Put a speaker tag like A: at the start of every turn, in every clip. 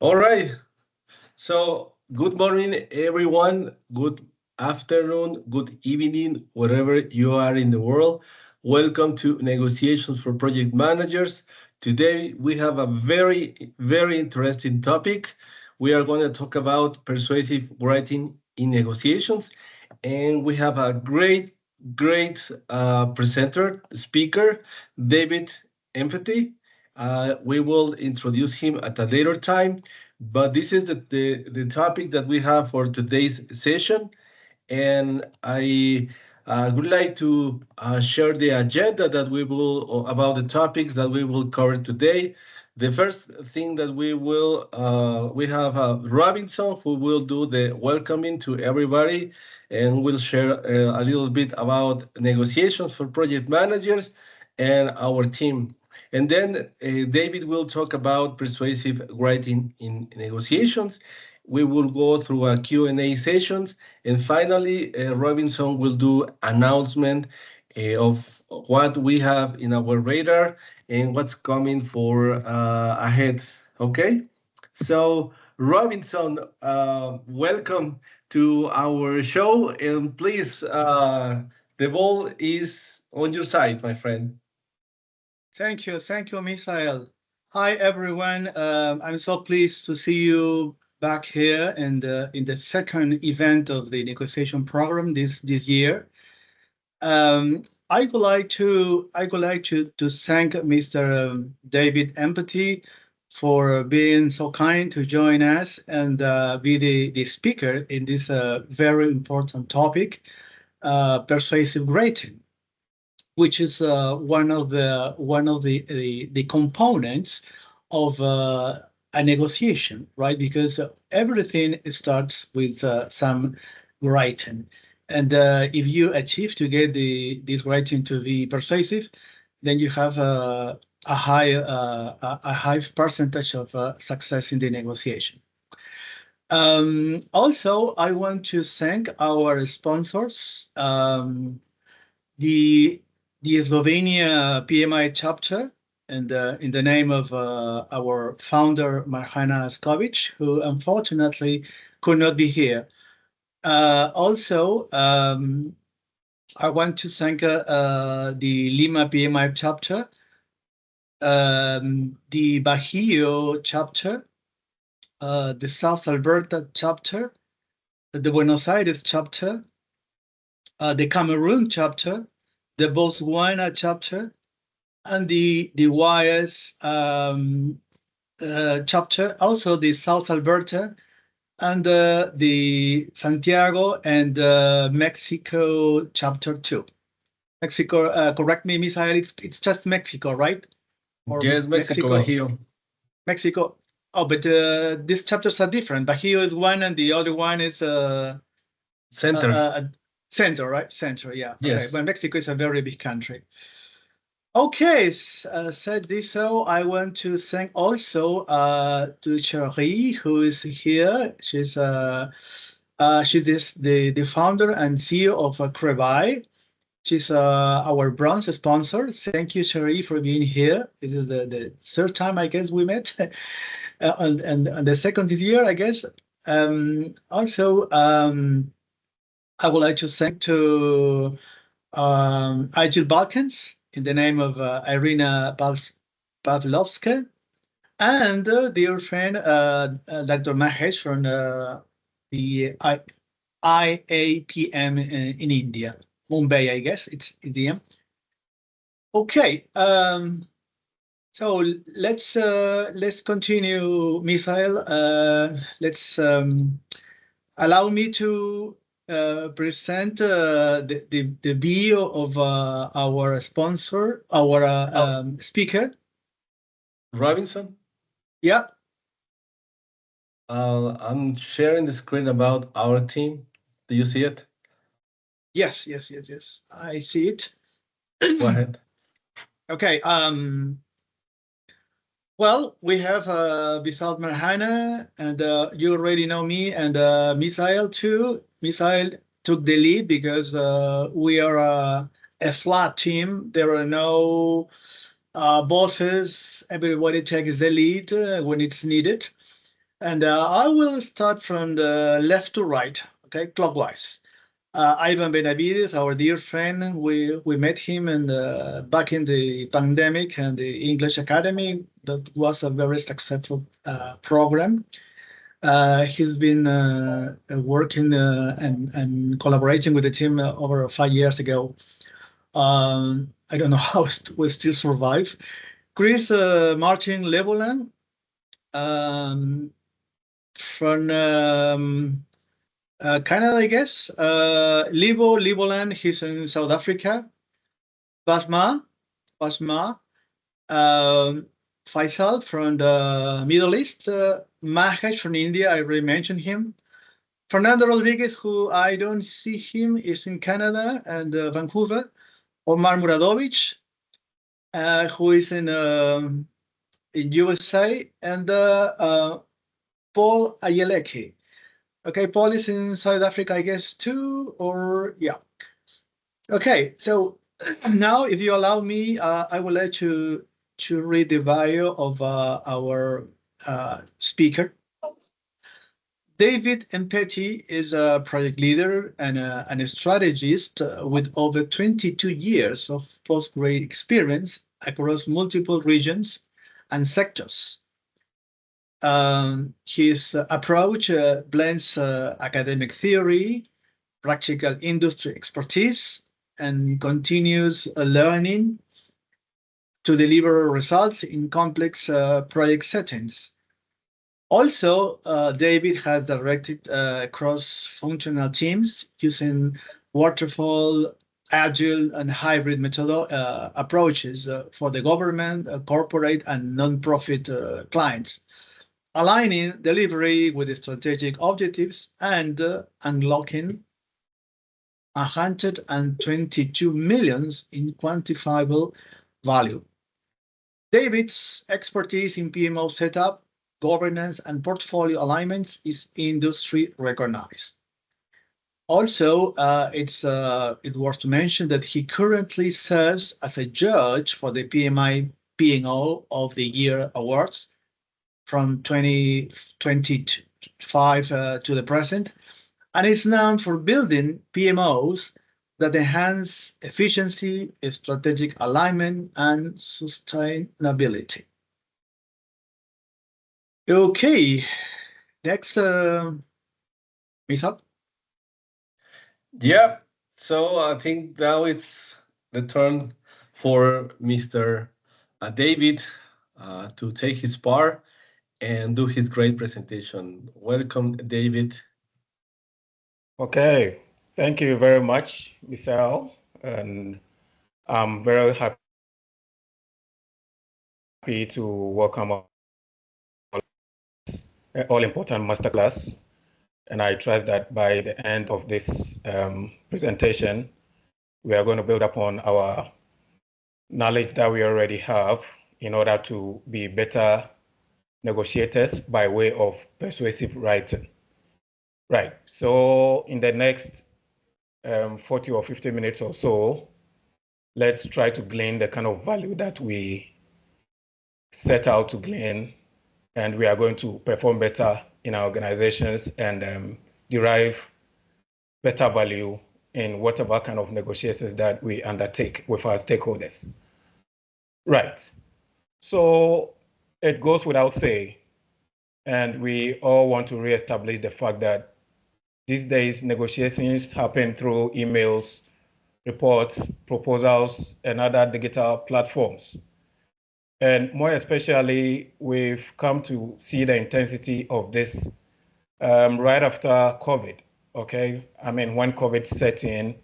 A: All right. So, good morning, everyone. Good afternoon, good evening, wherever you are in the world. Welcome to Negotiations for Project Managers. Today, we have a very interesting topic. We are going to talk about persuasive writing in negotiations. And we have a great presenter, speaker, David Mpettey. We will introduce him at a later time, but this is the topic that we have for today's session. And I would like to share the agenda that we will, about the topics that we will cover today. The first thing that we have Robinson, who will do the welcoming to everybody and will share a little bit about negotiations for project managers and our team. And then David will talk about persuasive writing in negotiations. We will go through a Q&A sessions. And finally, Robinson will do announcement of what we have in our radar and what's coming for ahead. Okay? So, Robinson, welcome to our show. And please, the ball is on your side, my friend.
B: Thank you, Misael. Hi, everyone. I'm so pleased to see you back here in the second event of the negotiation program this year. I would like to thank Mr. David Empathy for being so kind to join us and be the speaker in this very important topic, persuasive rating, which is one of the components of a negotiation, right? Because everything starts with some writing, and if you achieve to get this writing to be persuasive, then you have a high percentage of success in the negotiation. Also, I want to thank our sponsors. The Slovenia PMI chapter, and in the name of our founder Marjana Skovic, who unfortunately could not be here. Also, I want to thank the Lima PMI chapter, the Bajío chapter, the South Alberta chapter, the Buenos Aires chapter, the Cameroon chapter, the Botswana chapter, and the YS chapter, also the South Alberta, and the Santiago and Mexico chapter 2. Mexico, correct me, Misael, it's just Mexico, right? Or
A: Yes, Mexico, Bajío.
B: Mexico. Oh, but these chapters are different. Bajío is one, and the other one is
A: Center.
B: Center, right? Center, yeah. Okay,
A: Yes.
B: but Mexico is a very big country. Okay, said this, so I want to thank also to Cherie, who is here. She's the founder and CEO of Crebai. She's our bronze sponsor. Thank you, Cherie, for being here. This is the third time, I guess, we met, and the second this year, I guess. Also, I would like to thank to Agile Balkans in the name of Irina Pavlovska, and dear friend Dr. Mahesh from the IAPM in India, Mumbai, I guess it's India. Okay, so let's continue, Misael. Let's allow me to present the bio of our sponsor, our speaker.
A: Robinson?
B: Yeah.
A: I'm sharing the screen about our team. Do you see it?
B: Yes. I see it.
A: Go ahead.
B: Okay. Well, we have Bisal Marhana, and you already know me, and Misael too. Misael took the lead because we are a flat team. There are no bosses. Everybody takes the lead when it's needed. And I will start from the left to right, okay, clockwise. Ivan Benavides, our dear friend, we met him back in the pandemic and the English Academy. That was a very successful program. He's been working and collaborating with the team over 5 years ago. I don't know how we still survive. Chris Martin Levoland um, from Canada, I guess. Levoland, he's in South Africa. Basma, Basma, um, Faisal from the Middle East. Mahesh from India, I already mentioned him. Fernando Rodriguez, who I don't see him, is in Canada and Vancouver. Omar Muradovic, who is in USA, and Paul Ayeleke. Okay, Paul is in South Africa, I guess, too, or yeah. Okay, so now, if you allow me, I would like to read the bio of our speaker. David Mpettey is a project leader and a strategist with over 22 years of post-grade experience across multiple regions and sectors. His approach blends academic theory, practical industry expertise, and continuous learning to deliver results in complex project settings. Also, David has directed cross-functional teams using waterfall, agile, and hybrid approaches for the government, corporate, and nonprofit clients, aligning delivery with the strategic objectives and unlocking 122 millions in quantifiable value. David's expertise in PMO setup, governance, and portfolio alignment is industry recognized. Also, it's worth to mention that he currently serves as a judge for the PMI PMO of the Year Awards from 2025 to the present, and is known for building PMOs that enhance efficiency, strategic alignment, and sustainability. Okay, next, Misal.
A: Yeah. So I think now it's the turn for Mr. David to take his part and do his great presentation. Welcome, David.
C: Okay, thank you very much, Michelle, and I'm very happy to welcome all important masterclass. And I trust that by the end of this presentation, we are going to build upon our knowledge that we already have in order to be better negotiators by way of persuasive writing. Right, so in the next 40 or 50 minutes or so, let's try to glean the kind of value that we set out to glean, and we are going to perform better in our organizations and derive better value in whatever kind of negotiations that we undertake with our stakeholders. Right. So it goes without saying, and we all want to reestablish the fact that these days negotiations happen through emails, reports, proposals, and other digital platforms. And more especially, we've come to see the intensity of this right after COVID, okay? I mean, when COVID set in,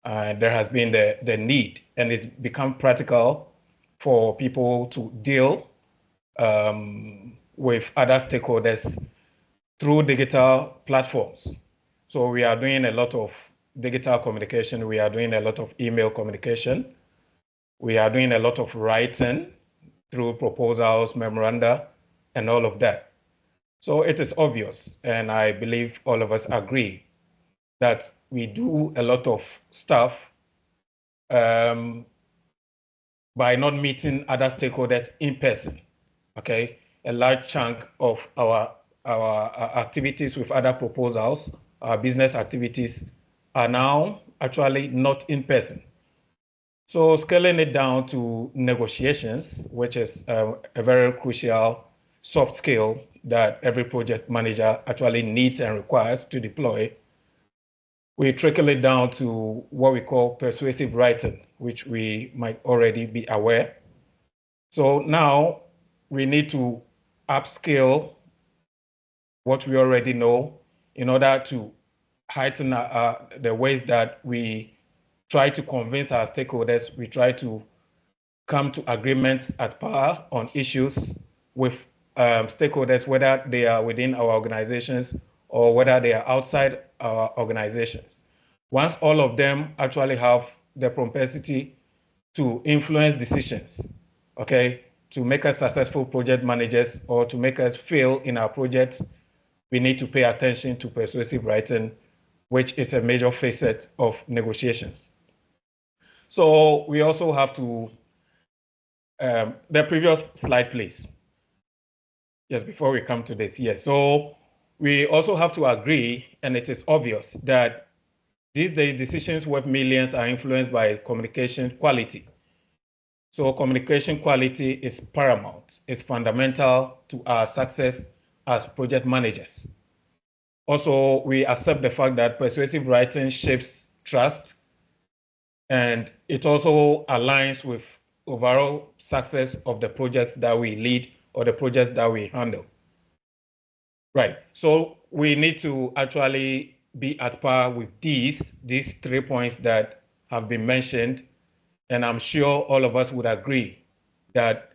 C: there has been the need, and it's become practical for people to deal with other stakeholders through digital platforms. So we are doing a lot of digital communication. We are doing a lot of email communication. We are doing a lot of writing through proposals, memoranda, and all of that. So it is obvious, and I believe all of us agree that we do a lot of stuff by not meeting other stakeholders in person, okay? A large chunk of our our activities with other proposals, our business activities are now actually not in person. So scaling it down to negotiations, which is a very crucial soft skill that every project manager actually needs and requires to deploy, we trickle it down to what we call persuasive writing, which we might already be aware. So now we need to upscale what we already know in order to heighten the ways that we try to convince our stakeholders, we try to come to agreements at par on issues with stakeholders, whether they are within our organizations or whether they are outside our organizations. Once all of them actually have the propensity to influence decisions, okay, to make us successful project managers or to make us fail in our projects, we need to pay attention to persuasive writing, which is a major facet of negotiations. So we also have to, the previous slide, please. Yes, before we come to this, yes. So we also have to agree, and it is obvious that these days decisions worth millions are influenced by communication quality. So communication quality is paramount. It's fundamental to our success as project managers. Also, we accept the fact that persuasive writing shapes trust, and it also aligns with overall success of the projects that we lead or the projects that we handle. Right, so we need to actually be at par with these 3 points that have been mentioned, and I'm sure all of us would agree that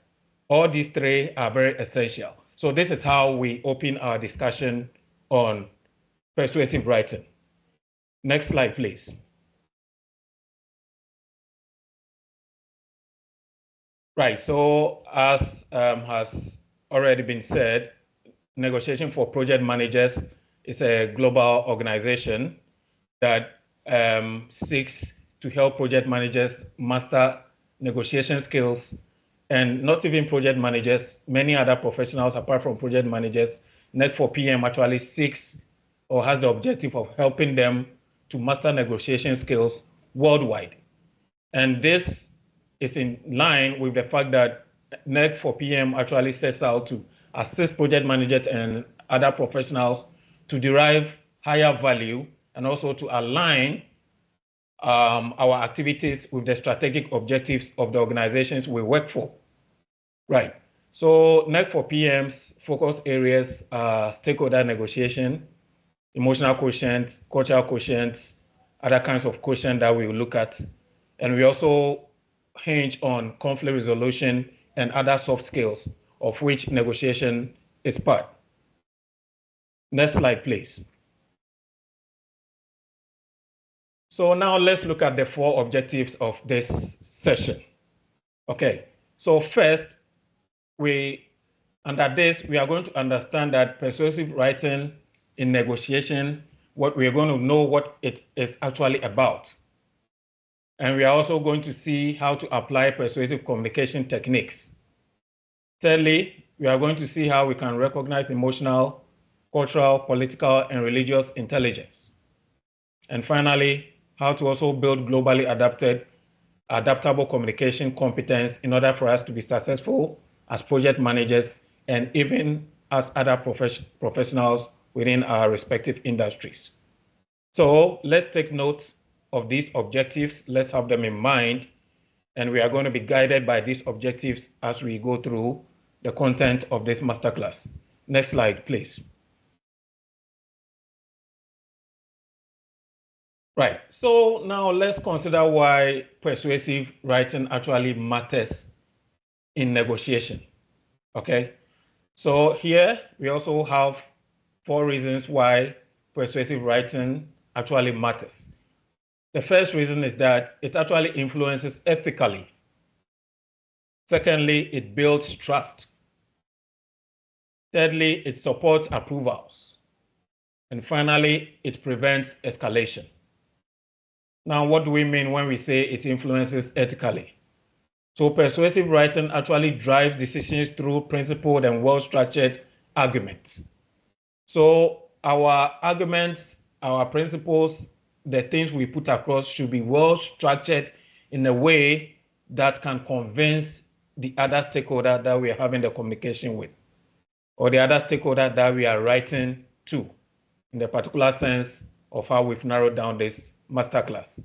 C: all these 3 are very essential. So this is how we open our discussion on persuasive writing. Next slide, please. Right, so as has already been said, Negotiation for Project Managers is a global organization that seeks to help project managers master negotiation skills, and not even project managers, many other professionals apart from project managers. NEC for PM actually seeks or has the objective of helping them to master negotiation skills worldwide. And this is in line with the fact that NEC for PM actually sets out to assist project managers and other professionals to derive higher value and also to align our activities with the strategic objectives of the organizations we work for. Right. So NEC for PM's focus areas are stakeholder negotiation, emotional quotient, cultural quotient, other kinds of quotient that we will look at. And we also hinge on conflict resolution and other soft skills, of which negotiation is part. Next slide, please. So now let's look at the 4 objectives of this session. Okay, so first, under this, we are going to understand that persuasive writing in negotiation, what we are going to know what it is actually about. And we are also going to see how to apply persuasive communication techniques. Thirdly, we are going to see how we can recognize emotional, cultural, political, and religious intelligence. And finally, how to also build globally adaptable communication competence in order for us to be successful as project managers and even as other professionals within our respective industries. So let's take note of these objectives. Let's have them in mind. And we are going to be guided by these objectives as we go through the content of this masterclass. Next slide, please. Right, so now let's consider why persuasive writing actually matters in negotiation, okay? So here we also have 4 reasons why persuasive writing actually matters. The first reason is that it actually influences ethically. Secondly, it builds trust. Thirdly, it supports approvals. And finally, it prevents escalation. Now, what do we mean when we say it influences ethically? So persuasive writing actually drives decisions through principled and well-structured arguments. So our arguments, our principles, the things we put across should be well structured in a way that can convince the other stakeholder that we are having the communication with, or the other stakeholder that we are writing to, in the particular sense of how we've narrowed down this masterclass.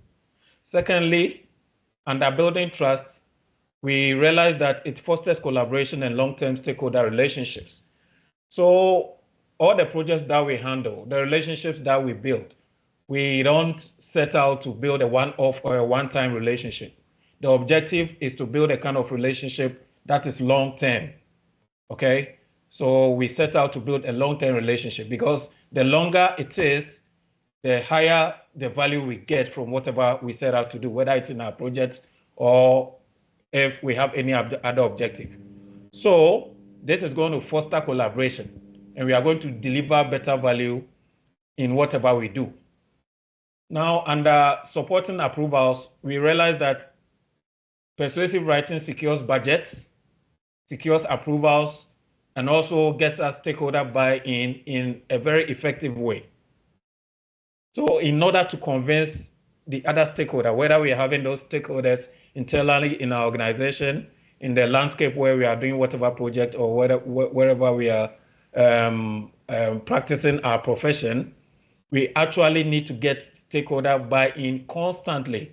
C: Secondly, under building trust, we realize that it fosters collaboration and long-term stakeholder relationships. So all the projects that we handle, the relationships that we build, we don't set out to build a one-off or a one-time relationship. The objective is to build a kind of relationship that is long-term, okay? So we set out to build a long-term relationship, because the longer it is, the higher the value we get from whatever we set out to do, whether it's in our projects or if we have any other objective. So this is going to foster collaboration, and we are going to deliver better value in whatever we do. Now, under supporting approvals, we realize that persuasive writing secures budgets, secures approvals, and also gets us stakeholder buy-in in a very effective way. So in order to convince the other stakeholder, whether we are having those stakeholders internally in our organization, in the landscape where we are doing whatever project, or wherever we are practicing our profession, we actually need to get stakeholder buy-in constantly.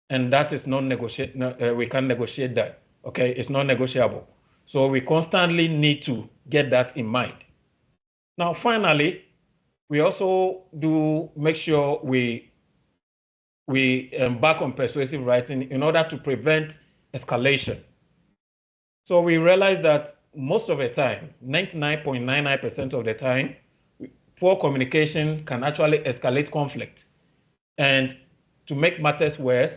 C: And that is non-negotiable. We can't negotiate that. Okay, it's non-negotiable. So we constantly need to get that in mind. Now, finally, we also do make sure we embark on persuasive writing in order to prevent escalation. So we realize that most of the time, 99.99% of the time, poor communication can actually escalate conflict. And to make matters worse,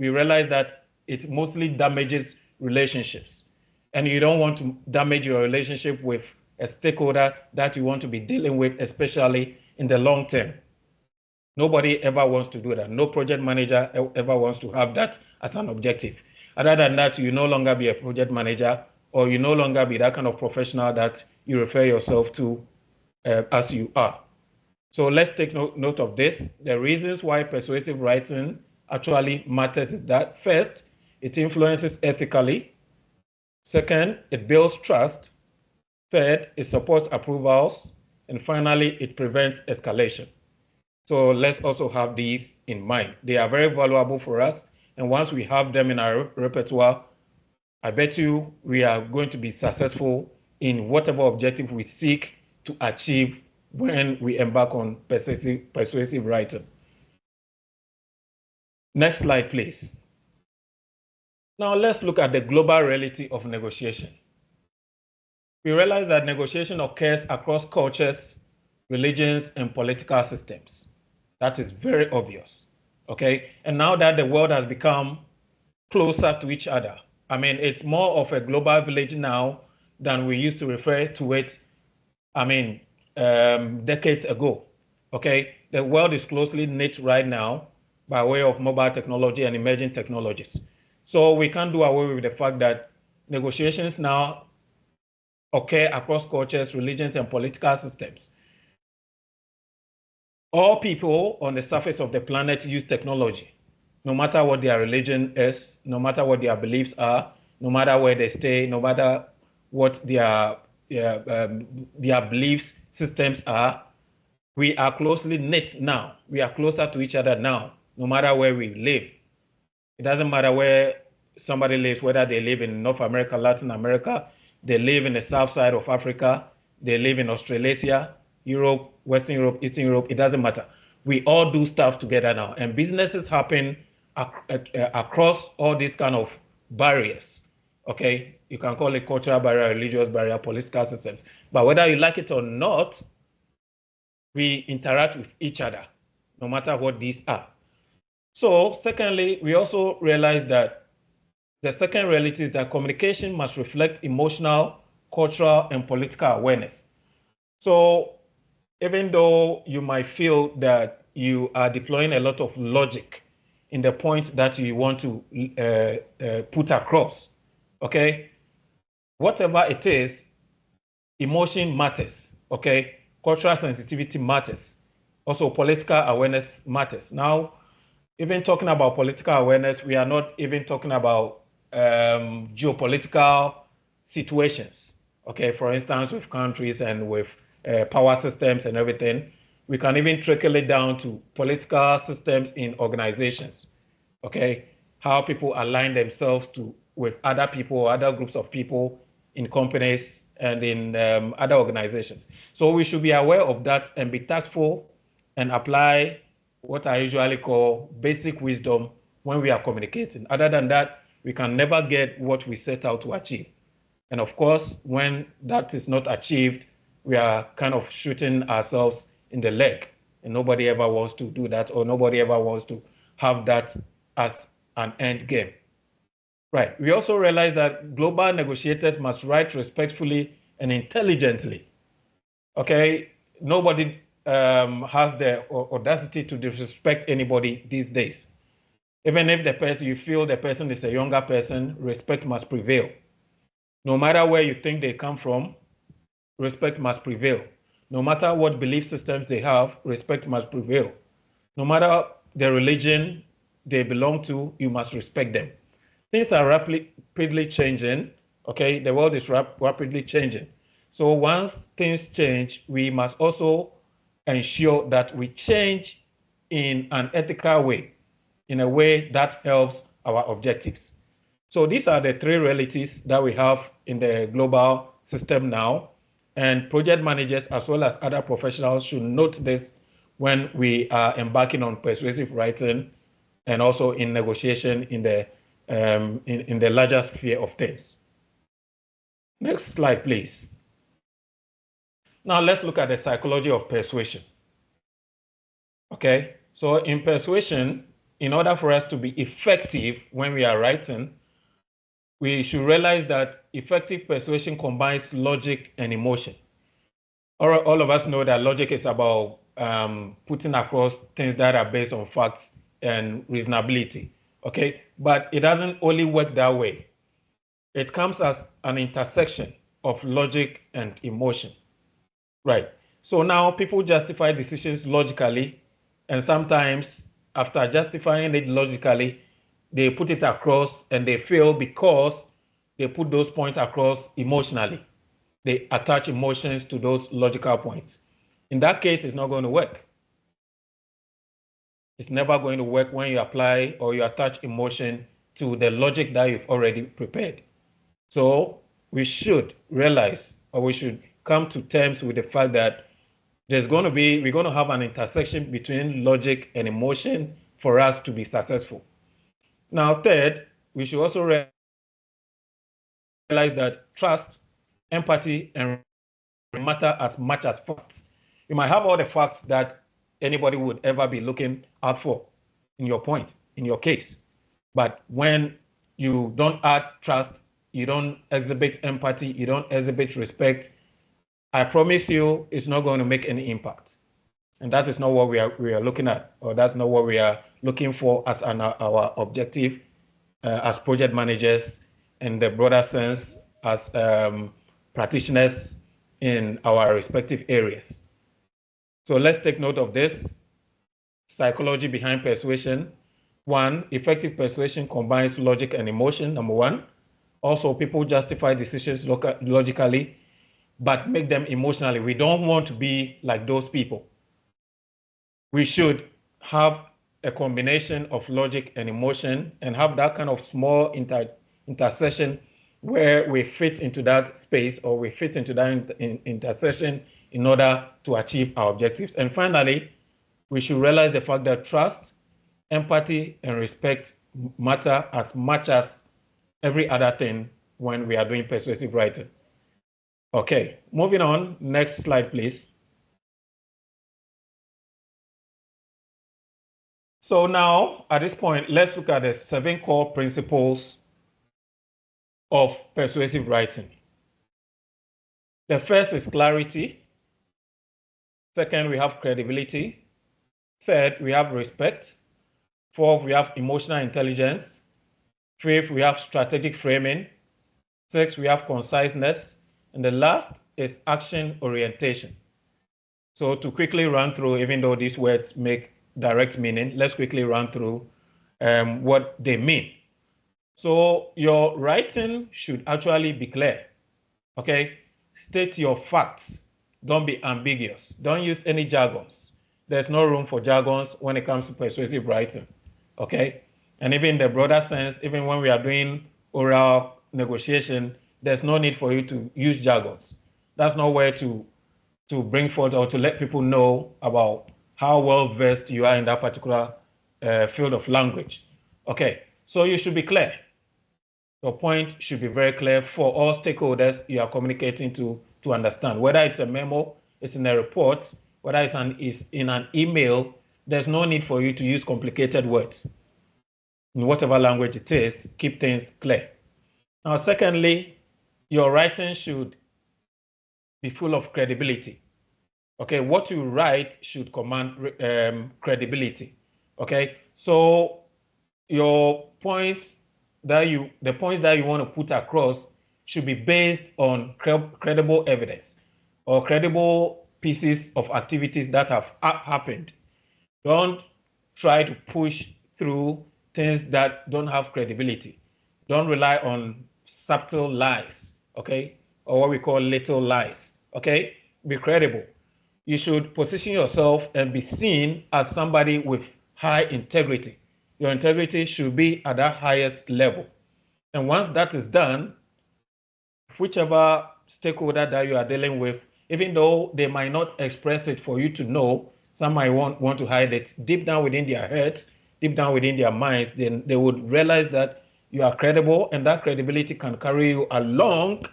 C: we realize that it mostly damages relationships. And you don't want to damage your relationship with a stakeholder that you want to be dealing with, especially in the long term. Nobody ever wants to do that. No project manager ever wants to have that as an objective. Other than that, you no longer be a project manager, or you no longer be that kind of professional that you refer yourself to as you are. So let's take note of this. The reasons why persuasive writing actually matters is that, first, it influences ethically. Second, it builds trust. Third, it supports approvals. And finally, it prevents escalation. So let's also have these in mind. They are very valuable for us. And once we have them in our repertoire, I bet you we are going to be successful in whatever objective we seek to achieve when we embark on persuasive writing. Next slide, please. Now let's look at the global reality of negotiation. We realize that negotiation occurs across cultures, religions, and political systems. That is very obvious, okay? And now that the world has become closer to each other, I mean, it's more of a global village now than we used to refer to it, decades ago, okay? The world is closely knit right now by way of mobile technology and emerging technologies. So we can't do away with the fact that negotiations now occur across cultures, religions, and political systems. All people on the surface of the planet use technology, no matter what their religion is, no matter what their beliefs are, no matter where they stay, no matter what their beliefs systems are. We are closely knit now. We are closer to each other now, no matter where we live. It doesn't matter where somebody lives, whether they live in North America, Latin America, they live in the south side of Africa, they live in Australasia, Europe, Western Europe, Eastern Europe, it doesn't matter. We all do stuff together now, and businesses happen across all these kind of barriers, okay? You can call it cultural barrier, religious barrier, political systems. But whether you like it or not, we interact with each other, no matter what these are. So secondly, we also realize that the second reality is that communication must reflect emotional, cultural, and political awareness. So even though you might feel that you are deploying a lot of logic in the points that you want to put across, okay? Whatever it is, emotion matters, okay? cultural sensitivity matters. Also, political awareness matters. Now, even talking about political awareness, we are not even talking about geopolitical situations. Okay, for instance, with countries and with power systems and everything, we can even trickle it down to political systems in organizations. Okay, how people align themselves with other people, other groups of people in companies and in other organizations. So we should be aware of that and be tactful and apply what I usually call basic wisdom when we are communicating. Other than that, we can never get what we set out to achieve. And of course, when that is not achieved, we are kind of shooting ourselves in the leg. And nobody ever wants to do that, or nobody ever wants to have that as an end game. Right. We also realize that global negotiators must write respectfully and intelligently. Okay. Nobody has the audacity to disrespect anybody these days. Even if you feel the person is a younger person, respect must prevail. No matter where you think they come from, respect must prevail. No matter what belief systems they have, respect must prevail. No matter the religion they belong to, you must respect them. Things are rapidly changing. Okay, the world is rapidly changing. So once things change, we must also ensure that we change in an ethical way, in a way that helps our objectives. So these are the three realities that we have in the global system now. And project managers, as well as other professionals, should note this when we are embarking on persuasive writing and also in negotiation in the larger sphere of things. Next slide, please. Now let's look at the psychology of persuasion. Okay, so in persuasion, in order for us to be effective when we are writing, we should realize that effective persuasion combines logic and emotion. All of us know that logic is about putting across things that are based on facts and reasonability. Okay, but it doesn't only work that way. It comes as an intersection of logic and emotion. Right. So now people justify decisions logically, and sometimes after justifying it logically, they put it across and they fail because they put those points across emotionally. They attach emotions to those logical points. In that case, it's not going to work. It's never going to work when you apply or you attach emotion to the logic that you've already prepared. So we should realize, or we should come to terms with the fact that we're going to have an intersection between logic and emotion for us to be successful. Now, third, we should also realize that trust, empathy, and matter as much as facts. You might have all the facts that anybody would ever be looking out for in your point, in your case. But when you don't add trust, you don't exhibit empathy, you don't exhibit respect, I promise you it's not going to make any impact. And that is not what we are looking at, or that's not what we are looking for as our objective as project managers in the broader sense as practitioners in our respective areas. So let's take note of this. Psychology behind persuasion. One, effective persuasion combines logic and emotion, number one. Also, people justify decisions logically, but make them emotionally. We don't want to be like those people. We should have a combination of logic and emotion and have that kind of small intersection where we fit into that space, or we fit into that intersection in order to achieve our objectives. And finally, we should realize the fact that trust, empathy, and respect matter as much as every other thing when we are doing persuasive writing. Okay, moving on. Next slide, please. So now, at this point, let's look at the 7 core principles of persuasive writing. The first is clarity. Second, we have credibility. Third, we have respect. Fourth, we have emotional intelligence. Fifth, we have strategic framing. Sixth, we have conciseness. And the last is action orientation. So to quickly run through, even though these words make direct meaning, let's quickly run through what they mean. So your writing should actually be clear, okay? State your facts. Don't be ambiguous. Don't use any jargons. There's no room for jargons when it comes to persuasive writing, okay? And even in the broader sense, even when we are doing oral negotiation, there's no need for you to use jargons. That's not where to bring forth or to let people know about how well versed you are in that particular field of language. Okay, so you should be clear. Your point should be very clear for all stakeholders you are communicating to understand. Whether it's a memo, it's in a report, whether it's in an email, there's no need for you to use complicated words. In whatever language it is, keep things clear. Now, secondly, your writing should be full of credibility. Okay, what you write should command credibility. Okay, so your points the points that you want to put across should be based on credible evidence or credible pieces of activities that have happened. Don't try to push through things that don't have credibility. Don't rely on subtle lies, okay, or what we call little lies. Okay, be credible. You should position yourself and be seen as somebody with high integrity. Your integrity should be at the highest level. And once that is done, whichever stakeholder that you are dealing with, even though they might not express it for you to know, some might want to hide it deep down within their heads, deep down within their minds, then they would realize that you are credible, and that credibility can carry you along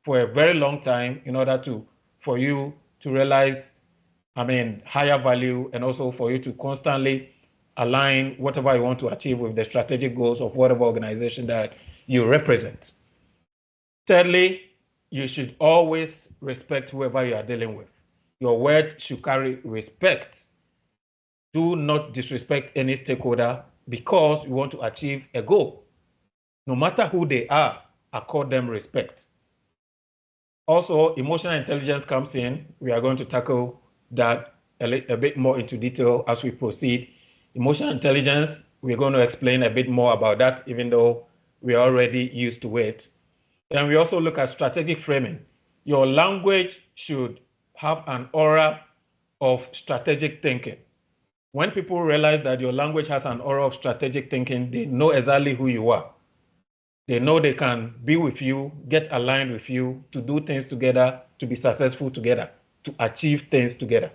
C: for a very long time in order for you to realize higher value, and also for you to constantly align whatever you want to achieve with the strategic goals of whatever organization that you represent. Thirdly, you should always respect whoever you are dealing with. Your words should carry respect. Do not disrespect any stakeholder because you want to achieve a goal. No matter who they are, accord them respect. Also, emotional intelligence comes in. We are going to tackle that a bit more into detail as we proceed. Emotional intelligence, we're going to explain a bit more about that, even though we are already used to it. And we also look at strategic framing. Your language should have an aura of strategic thinking. When people realize that your language has an aura of strategic thinking, they know exactly who you are. They know they can be with you, get aligned with you, to do things together, to be successful together, to achieve things together.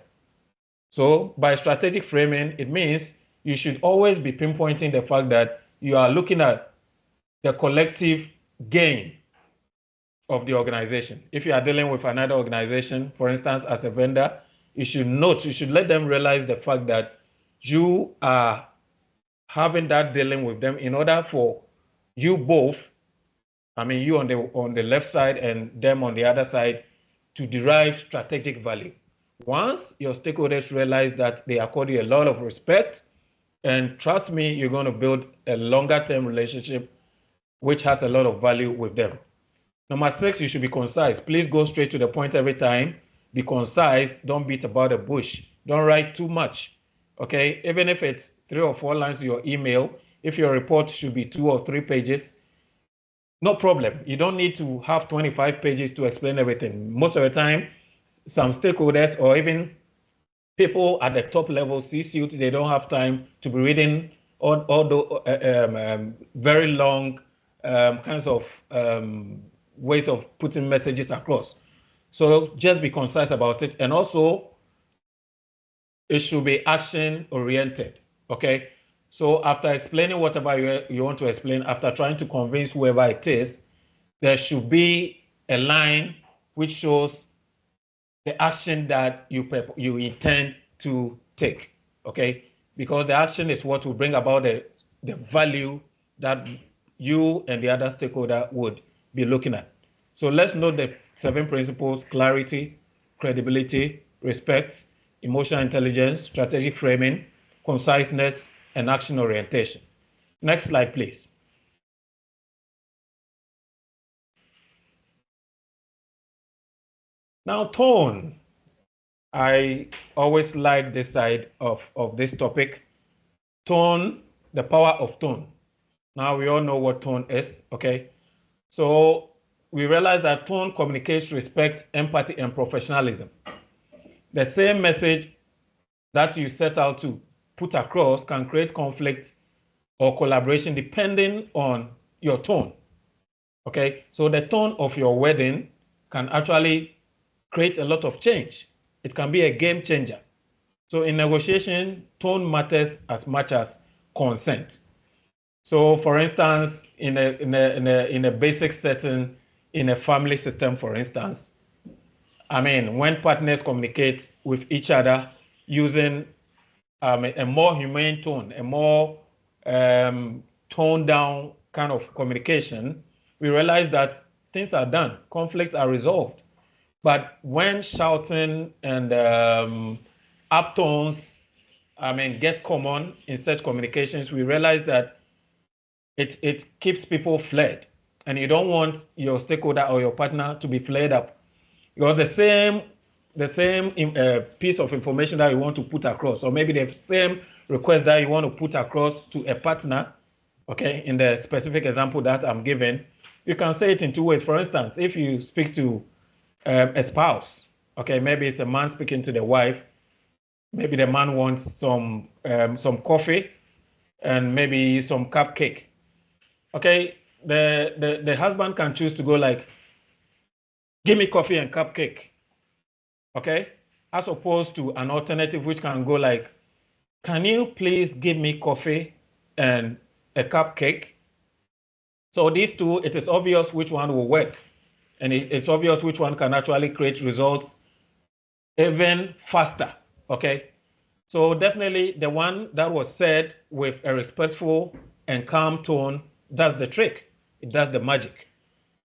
C: So by strategic framing, it means you should always be pinpointing the fact that you are looking at the collective gain of the organization. If you are dealing with another organization, for instance, as a vendor, you should let them realize the fact that you are having that dealing with them in order for you both, you on the left side and them on the other side, to derive strategic value. Once your stakeholders realize that they accord you a lot of respect, and trust me, you're going to build a longer term relationship which has a lot of value with them. Number 6, you should be concise. Please go straight to the point every time. Be concise. Don't beat about the bush. Don't write too much. Okay? Even if it's 3 or 4 lines of your email, if your report should be 2 or 3 pages, no problem. You don't need to have 25 pages to explain everything. Most of the time, some stakeholders or even people at the top level, C-suite, they don't have time to be reading all the very long kinds of ways of putting messages across. So just be concise about it. And also, it should be action oriented. Okay. So after explaining whatever you want to explain, after trying to convince whoever it is, there should be a line which shows the action that you intend to take. Okay. Because the action is what will bring about the value that you and the other stakeholder would be looking at. So let's note the 7 principles: clarity, credibility, respect, emotional intelligence, strategic framing, conciseness, and action orientation. Next slide, please. Now, tone. I always like this side of this topic. Tone, the power of tone. Now we all know what tone is, okay? So we realize that tone communicates respect, empathy, and professionalism. The same message that you set out to put across can create conflict or collaboration depending on your tone. Okay, so the tone of your wedding can actually create a lot of change. It can be a game changer. So in negotiation, tone matters as much as consent. So for instance, in a basic setting, in a family system, for instance, I mean, when partners communicate with each other using a more humane tone, a more toned down kind of communication, we realize that things are done, conflicts are resolved. But when shouting and uptones, I mean, get common in such communications, we realize that it keeps people flared. And you don't want your stakeholder or your partner to be flared up. Because the same piece of information that you want to put across, or maybe the same request that you want to put across to a partner, okay, in the specific example that I'm giving, you can say it in two ways. For instance, if you speak to a spouse, okay, maybe it's a man speaking to the wife, maybe the man wants some coffee and maybe some cupcake. Okay, the husband can choose to go like, give me coffee and cupcake. Okay, as opposed to an alternative which can go like, can you please give me coffee and a cupcake? So these two, it is obvious which one will work. And it's obvious which one can actually create results even faster, okay? So definitely the one that was said with a respectful and calm tone, that's the trick. It does the magic.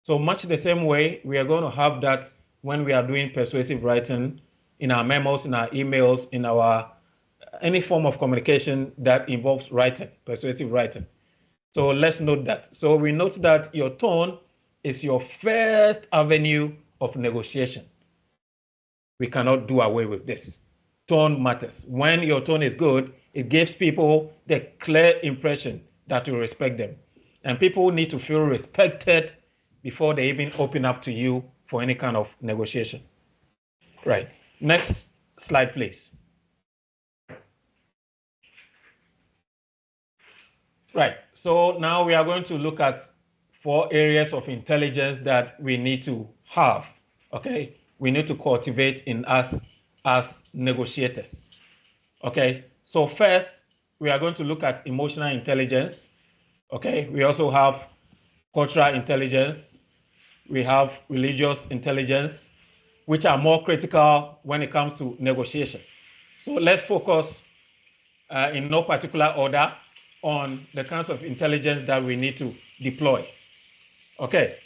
C: So much the same way, we are going to have that when we are doing persuasive writing in our memos, in our emails, in our any form of communication that involves writing, persuasive writing. So let's note that. So we note that your tone is your first avenue of negotiation. We cannot do away with this. Tone matters. When your tone is good, it gives people the clear impression that you respect them. And people need to feel respected before they even open up to you for any kind of negotiation. Right. Next slide, please. Right. So now we are going to look at 4 areas of intelligence that we need to have. Okay. We need to cultivate in us as negotiators. Okay. So first, we are going to look at emotional intelligence. Okay. We also have cultural intelligence. We have religious intelligence, which are more critical when it comes to negotiation. So let's focus in no particular order on the kinds of intelligence that we need to deploy. Okay,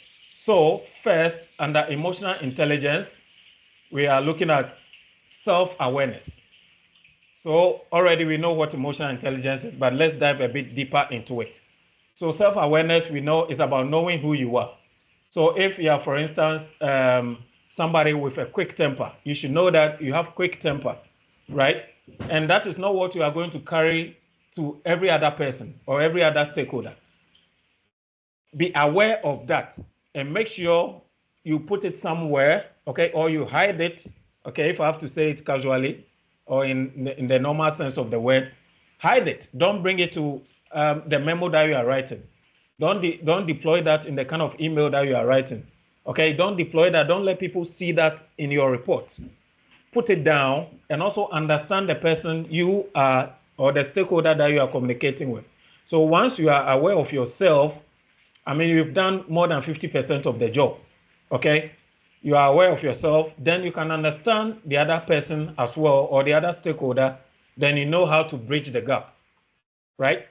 C: so first, under emotional intelligence, we are looking at self-awareness. So already we know what emotional intelligence is, but let's dive a bit deeper into it. So self-awareness, we know, is about knowing who you are. So if you are, for instance, somebody with a quick temper, you should know that you have quick temper, right? And that is not what you are going to carry to every other person or every other stakeholder. Be aware of that and make sure you put it somewhere, okay, or you hide it, okay, if I have to say it casually or in the normal sense of the word, hide it. Don't bring it to the memo that you are writing. Don't deploy that in the kind of email that you are writing. Okay, don't deploy that. Don't let people see that in your report. Put it down and also understand the person you are or the stakeholder that you are communicating with. So once you are aware of yourself, I mean, you've done more than 50% of the job. Okay, you are aware of yourself, then you can understand the other person as well or the other stakeholder. Then you know how to bridge the gap, right?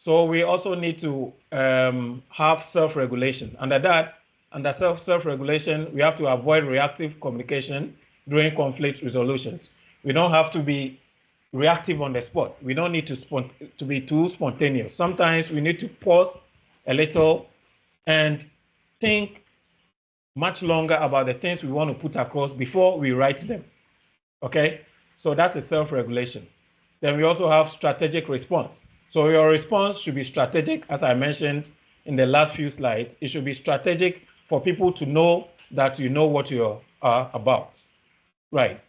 C: So we also need to have self-regulation. Under self-regulation, we have to avoid reactive communication during conflict resolutions. We don't have to be reactive on the spot. We don't need to be too spontaneous. Sometimes we need to pause a little and think much longer about the things we want to put across before we write them. Okay, so that is self-regulation. Then we also have strategic response. So your response should be strategic, as I mentioned in the last few slides. It should be strategic for people to know that you know what you are about. Right.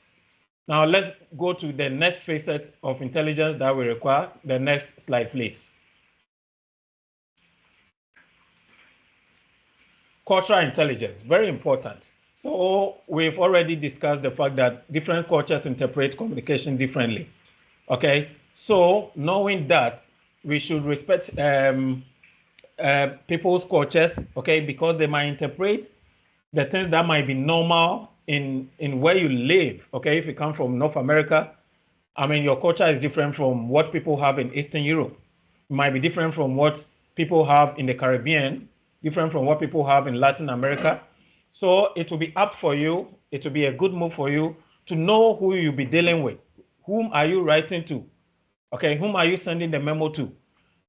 C: Now let's go to the next facet of intelligence that we require. The next slide, please. Cultural intelligence, very important. So we've already discussed the fact that different cultures interpret communication differently. Okay, so knowing that, we should respect people's cultures, okay, because they might interpret the things that might be normal in where you live. Okay, if you come from North America, I mean, your culture is different from what people have in Eastern Europe. It might be different from what people have in the Caribbean, different from what people have in Latin America. So it will be up for you, it will be a good move for you to know who you'll be dealing with. Whom are you writing to? Okay, whom are you sending the memo to?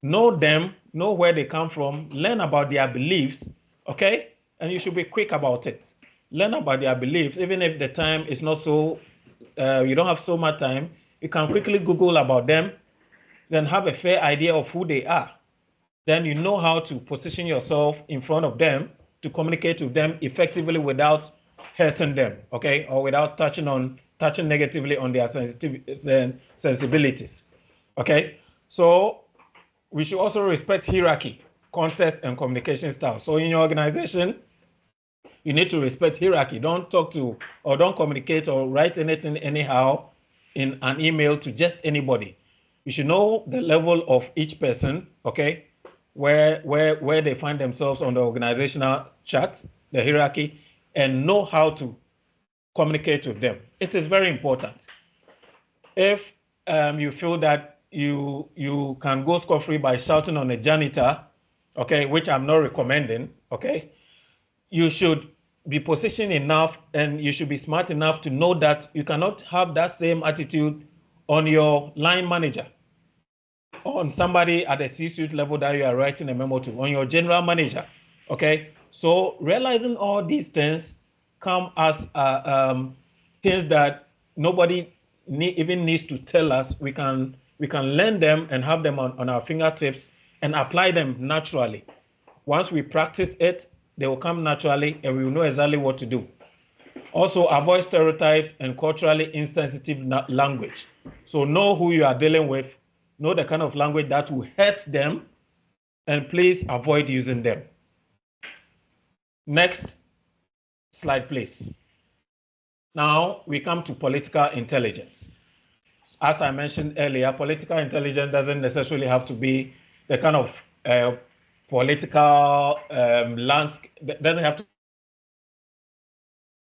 C: Know them, know where they come from, learn about their beliefs, okay? And you should be quick about it. Learn about their beliefs, even if the time is not so, you don't have so much time, you can quickly Google about them, then have a fair idea of who they are. Then you know how to position yourself in front of them to communicate with them effectively without hurting them, okay? Or without touching negatively on their sensibilities, okay? So we should also respect hierarchy, context, and communication style. So in your organization, you need to respect hierarchy. Don't talk to or don't communicate or write anything anyhow in an email to just anybody. You should know the level of each person, okay, where they find themselves on the organizational chart, the hierarchy, and know how to communicate with them. It is very important. If you feel that you can go scot-free by shouting on a janitor, okay, which I'm not recommending, okay, you should be positioned enough and you should be smart enough to know that you cannot have that same attitude on your line manager, on somebody at the C-suite level that you are writing a memo to, on your general manager, okay? So realizing all these things come as things that nobody even needs to tell us. We can learn them and have them on our fingertips and apply them naturally. Once we practice it, they will come naturally and we will know exactly what to do. Also, avoid stereotypes and culturally insensitive language. So know who you are dealing with, know the kind of language that will hurt them, and please avoid using them. Next slide, please. Now we come to political intelligence. As I mentioned earlier, political intelligence doesn't necessarily have to be the kind of political landscape, doesn't have to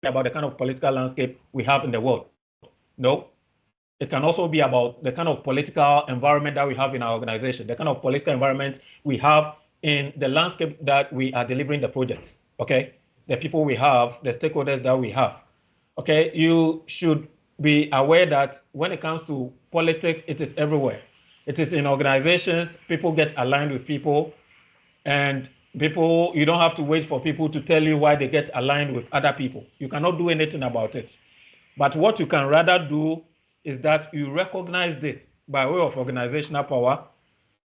C: be about the kind of political landscape we have in the world. No, it can also be about the kind of political environment that we have in our organization, the kind of political environment we have in the landscape that we are delivering the project, okay? The people we have, the stakeholders that we have, okay? You should be aware that when it comes to politics, it is everywhere. It is in organizations, people get aligned with people, and people, you don't have to wait for people to tell you why they get aligned with other people. You cannot do anything about it. But what you can rather do is that you recognize this by way of organizational power,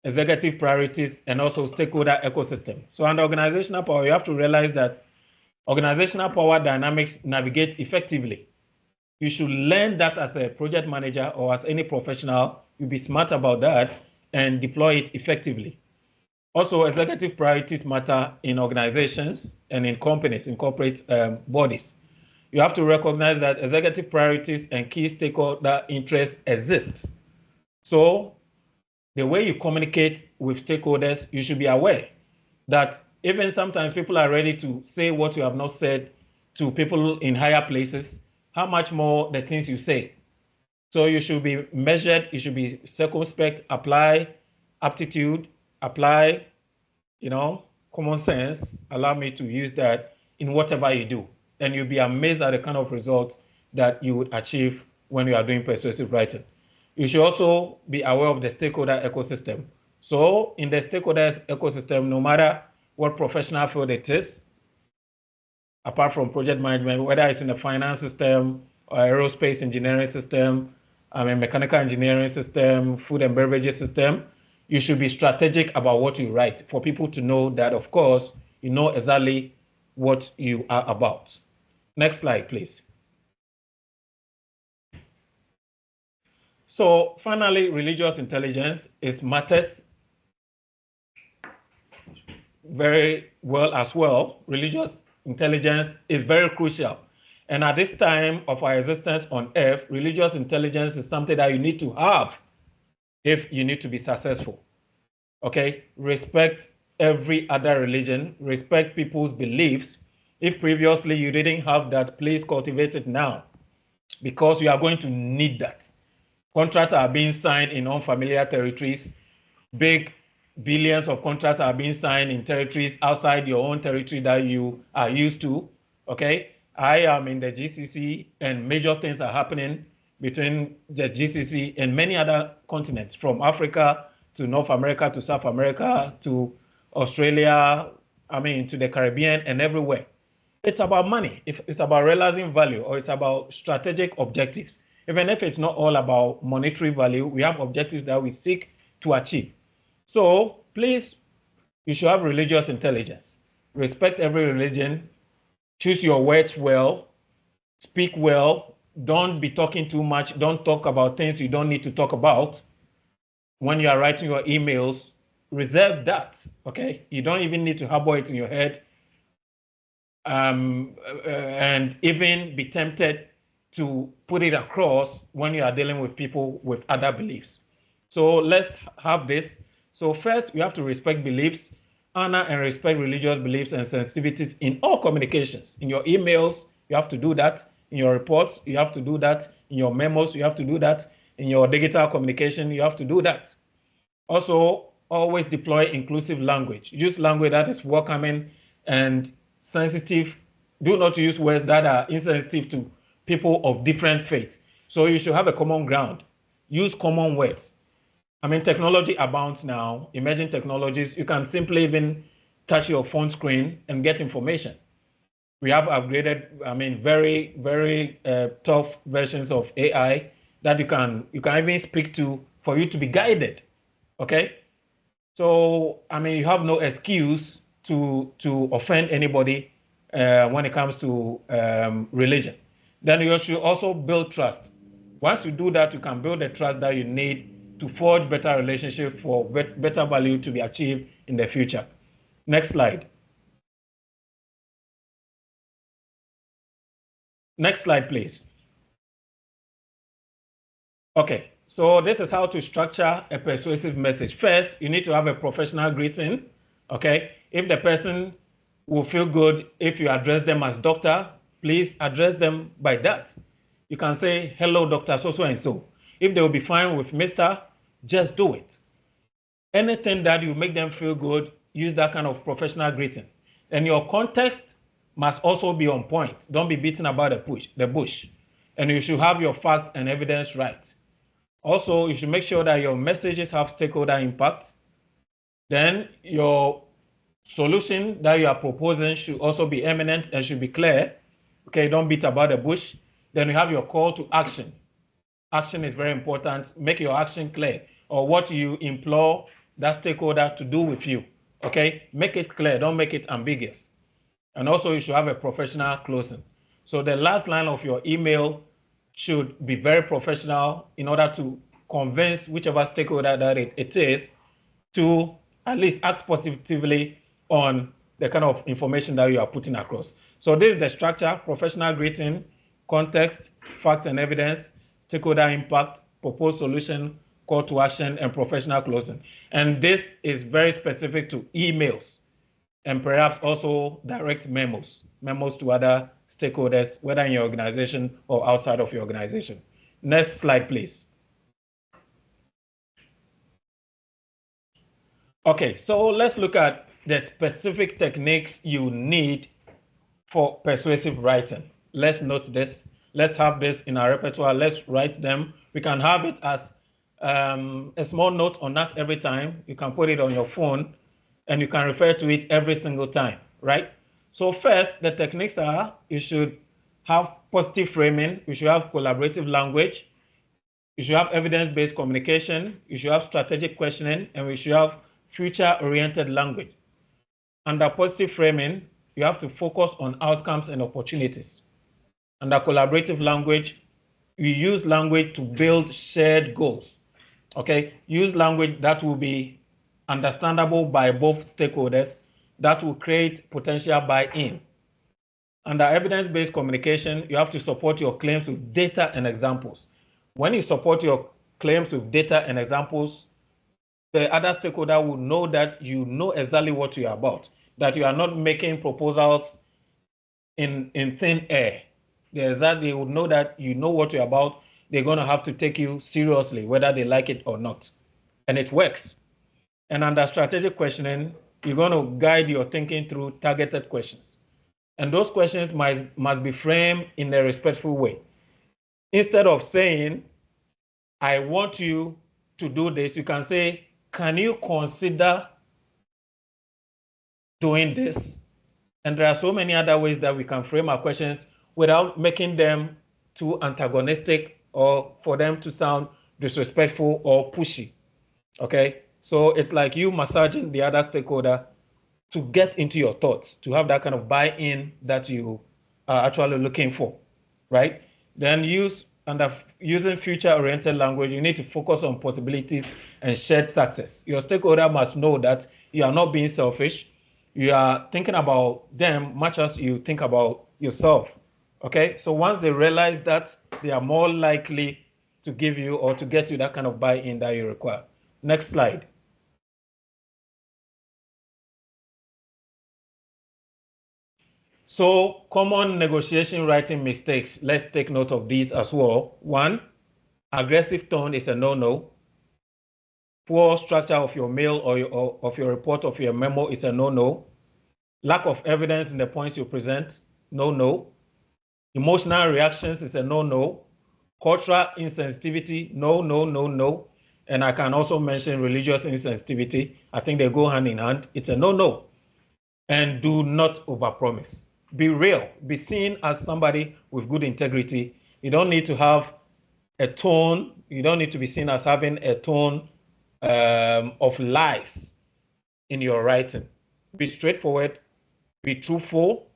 C: executive priorities, and also stakeholder ecosystem. So under organizational power, you have to realize that organizational power dynamics navigate effectively. You should learn that as a project manager or as any professional. You be smart about that and deploy it effectively. Also, executive priorities matter in organizations and in companies, in corporate bodies. You have to recognize that executive priorities and key stakeholder interests exist. So the way you communicate with stakeholders, you should be aware that even sometimes people are ready to say what you have not said to people in higher places, how much more the things you say. So you should be measured, you should be circumspect, apply aptitude, apply, common sense, allow me to use that in whatever you do. And you'll be amazed at the kind of results that you would achieve when you are doing persuasive writing. You should also be aware of the stakeholder ecosystem. So in the stakeholder ecosystem, no matter what professional field it is, apart from project management, whether it's in the finance system, or aerospace engineering system, mechanical engineering system, food and beverages system, you should be strategic about what you write for people to know that, of course, you know exactly what you are about. Next slide, please. So finally, religious intelligence matters very well as well. Religious intelligence is very crucial. And at this time of our existence on earth, religious intelligence is something that you need to have if you need to be successful. Okay, respect every other religion, respect people's beliefs. If previously you didn't have that, please cultivate it now, because you are going to need that. Contracts are being signed in unfamiliar territories. Big billions of contracts are being signed in territories outside your own territory that you are used to. Okay, I am in the GCC, and major things are happening between the GCC and many other continents, from Africa to North America to South America to Australia, to the Caribbean and everywhere. It's about money. If it's about realizing value, or it's about strategic objectives. Even if it's not all about monetary value, we have objectives that we seek to achieve. So please, you should have religious intelligence. Respect every religion. Choose your words well. Speak well. Don't be talking too much. Don't talk about things you don't need to talk about. When you are writing your emails, reserve that, okay? You don't even need to harbor it in your head, and even be tempted to put it across when you are dealing with people with other beliefs. So let's have this. So first, you have to respect beliefs, honor and respect religious beliefs and sensitivities in all communications. In your emails, you have to do that. In your reports, you have to do that. In your memos, you have to do that. In your digital communication, you have to do that. Also, always deploy inclusive language. Use language that is welcoming and sensitive. Do not use words that are insensitive to people of different faiths. So you should have a common ground. Use common words. Technology abounds now, emerging technologies. You can simply even touch your phone screen and get information. We have upgraded, very, very tough versions of AI that you can even speak to for you to be guided. Okay? So, you have no excuse to offend anybody when it comes to religion. Then you should also build trust. Once you do that, you can build the trust that you need to forge better relationships for better value to be achieved in the future. Next slide. Next slide, please. Okay, so this is how to structure a persuasive message. First, you need to have a professional greeting. Okay, if the person will feel good if you address them as doctor, please address them by that. You can say, hello, Dr. So and so. If they will be fine with Mr., just do it. Anything that you make them feel good, use that kind of professional greeting. And your context must also be on point. Don't be beating about the bush. And you should have your facts and evidence right. Also, you should make sure that your messages have stakeholder impact. Then your solution that you are proposing should also be eminent and should be clear. Okay, don't beat about the bush. Then you have your call to action. Action is very important. Make your action clear, or what you implore that stakeholder to do with you. Okay, make it clear. Don't make it ambiguous. And also, you should have a professional closing. So the last line of your email should be very professional in order to convince whichever stakeholder that it is to at least act positively on the kind of information that you are putting across. So this is the structure: professional greeting, context, facts and evidence, stakeholder impact, proposed solution, call to action, and professional closing. And this is very specific to emails and perhaps also direct memos to other stakeholders, whether in your organization or outside of your organization. Next slide, please. Okay, so let's look at the specific techniques you need for persuasive writing. Let's note this. Let's have this in our repertoire. Let's write them. We can have it as a small note on us every time. You can put it on your phone and you can refer to it every single time, right? So first, the techniques are, you should have positive framing, you should have collaborative language, you should have evidence-based communication, you should have strategic questioning, and we should have future-oriented language. Under positive framing, you have to focus on outcomes and opportunities. Under collaborative language, you use language to build shared goals. Okay, use language that will be understandable by both stakeholders, that will create potential buy-in. Under evidence-based communication, you have to support your claims with data and examples. When you support your claims with data and examples, the other stakeholder will know that you know exactly what you're about, that you are not making proposals in thin air. They will know that you know what you're about. They're going to have to take you seriously, whether they like it or not. And it works. And under strategic questioning, you're going to guide your thinking through targeted questions. And those questions must be framed in a respectful way. Instead of saying, I want you to do this, you can say, can you consider doing this? And there are so many other ways that we can frame our questions without making them too antagonistic or for them to sound disrespectful or pushy. Okay? So it's like you massaging the other stakeholder to get into your thoughts, to have that kind of buy-in that you are actually looking for, right? Then using future-oriented language, you need to focus on possibilities and shared success. Your stakeholder must know that you are not being selfish. You are thinking about them much as you think about yourself, okay? So once they realize that, they are more likely to give you or to get you that kind of buy-in that you require. Next slide. So common negotiation writing mistakes, let's take note of these as well. One, aggressive tone is a no-no. Poor structure of your mail or of your report of your memo is a no-no. Lack of evidence in the points you present, no-no. Emotional reactions is a no-no. Cultural insensitivity, no, no, no, no. And I can also mention religious insensitivity. I think they go hand in hand. It's a no-no. And do not overpromise. Be real. Be seen as somebody with good integrity. You don't need to have a tone. You don't need to be seen as having a tone of lies in your writing. Be straightforward. Be truthful.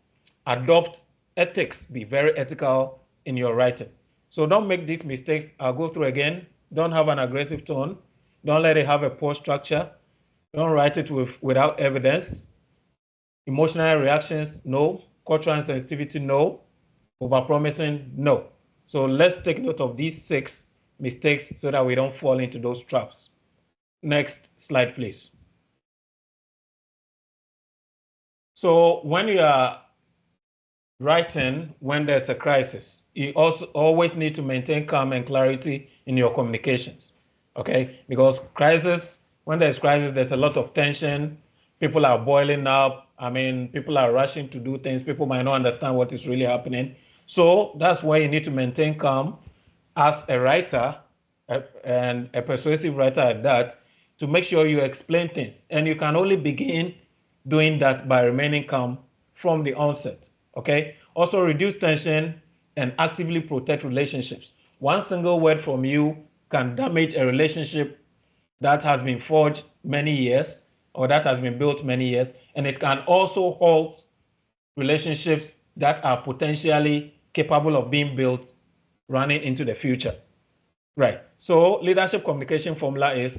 C: Adopt ethics. Be very ethical in your writing. So don't make these mistakes. I'll go through again. Don't have an aggressive tone. Don't let it have a poor structure. Don't write it without evidence. Emotional reactions, no. Cultural insensitivity, no. Overpromising, no. So let's take note of these 6 mistakes so that we don't fall into those traps. Next slide, please. So when you are writing, when there's a crisis, you also always need to maintain calm and clarity in your communications, okay? Because when there's crisis, there's a lot of tension. People are boiling up. I mean, people are rushing to do things. People might not understand what is really happening. So that's why you need to maintain calm as a writer, and a persuasive writer at that, to make sure you explain things. And you can only begin doing that by remaining calm from the onset, okay? Also reduce tension and actively protect relationships. One single word from you can damage a relationship that has been forged many years or that has been built many years, and it can also halt relationships that are potentially capable of being built running into the future. Right. So leadership communication formula is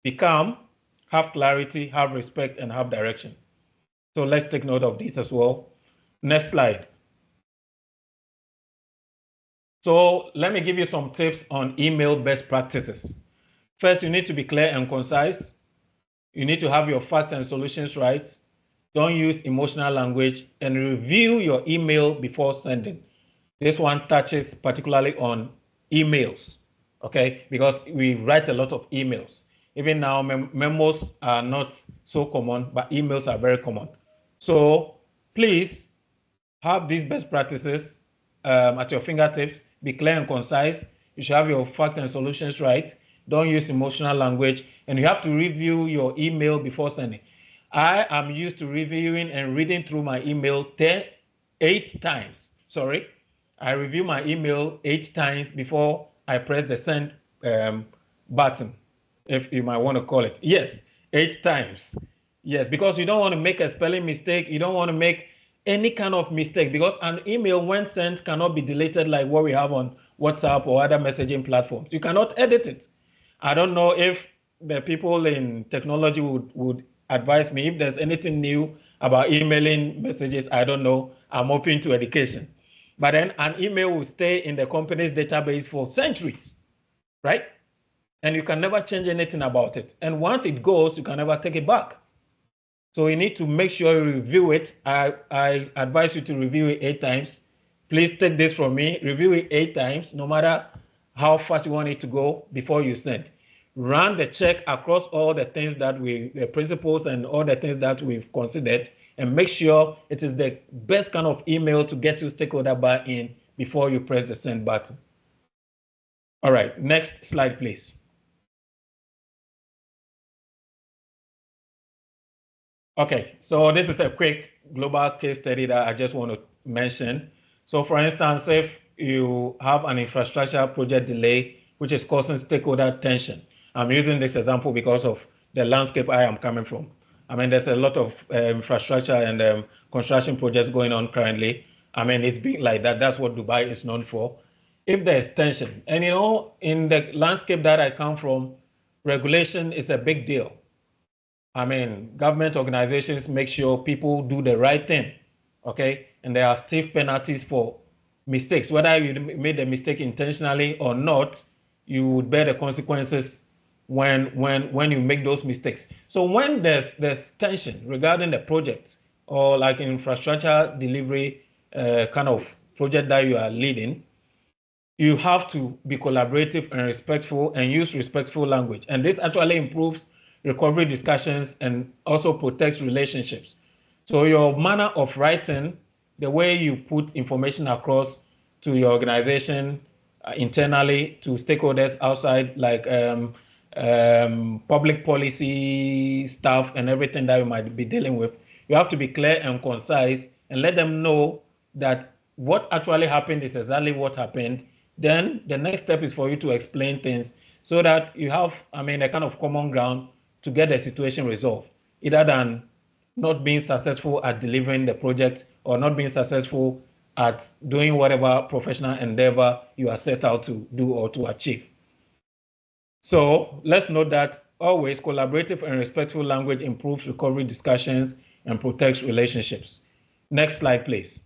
C: be calm, have clarity, have respect, and have direction. So let's take note of this as well. Next slide. So let me give you some tips on email best practices. First, you need to be clear and concise. You need to have your facts and solutions right. Don't use emotional language, and review your email before sending. This one touches particularly on emails, okay? Because we write a lot of emails. Even now, memos are not so common, but emails are very common. So please have these best practices at your fingertips. Be clear and concise. You should have your facts and solutions right. Don't use emotional language, and you have to review your email before sending. I am used to reviewing and reading through my email 8 times. Sorry, I review my email 8 times before I press the send button, if you might want to call it. Yes, 8 times. Yes, because you don't want to make a spelling mistake. You don't want to make any kind of mistake, because an email when sent cannot be deleted like what we have on WhatsApp or other messaging platforms. You cannot edit it. I don't know if the people in technology would advise me if there's anything new about emailing messages. I don't know. I'm open to education. But then an email will stay in the company's database for centuries, right? And you can never change anything about it. And once it goes, you can never take it back. So you need to make sure you review it. I advise you to review it 8 times. Please take this from me. Review it 8 times, no matter how fast you want it to go before you send. Run the check across all the things that the principles and all the things that we've considered, and make sure it is the best kind of email to get you stakeholder buy-in before you press the send button. All right, next slide, please. Okay, so this is a quick global case study that I just want to mention. So for instance, if you have an infrastructure project delay, which is causing stakeholder tension. I'm using this example because of the landscape I am coming from. I mean, there's a lot of infrastructure and construction projects going on currently. I mean, it's been like that. That's what Dubai is known for. If there's tension, and in the landscape that I come from, regulation is a big deal. I mean, government organizations make sure people do the right thing, okay? And there are stiff penalties for mistakes. Whether you made a mistake intentionally or not, you would bear the consequences when you make those mistakes. So when there's tension regarding the project, or like an infrastructure delivery kind of project that you are leading, you have to be collaborative and respectful and use respectful language. And this actually improves recovery discussions and also protects relationships. So your manner of writing, the way you put information across to your organization, internally, to stakeholders outside, like public policy staff and everything that you might be dealing with, you have to be clear and concise and let them know that what actually happened is exactly what happened. Then the next step is for you to explain things so that you have, a kind of common ground to get the situation resolved, either than not being successful at delivering the project or not being successful at doing whatever professional endeavor you are set out to do or to achieve. So let's note that always collaborative and respectful language improves recovery discussions and protects relationships. Next slide, please.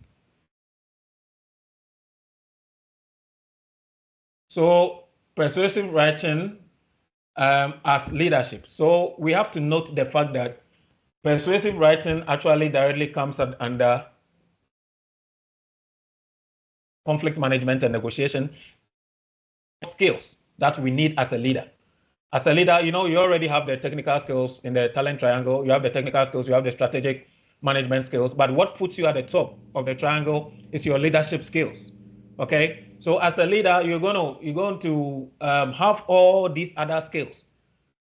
C: So persuasive writing as leadership. So we have to note the fact that persuasive writing actually directly comes under conflict management and negotiation skills that we need as a leader. As a leader, you already have the technical skills in the talent triangle. You have the technical skills, you have the strategic management skills. But what puts you at the top of the triangle is your leadership skills. Okay, so as a leader, you're going to have all these other skills.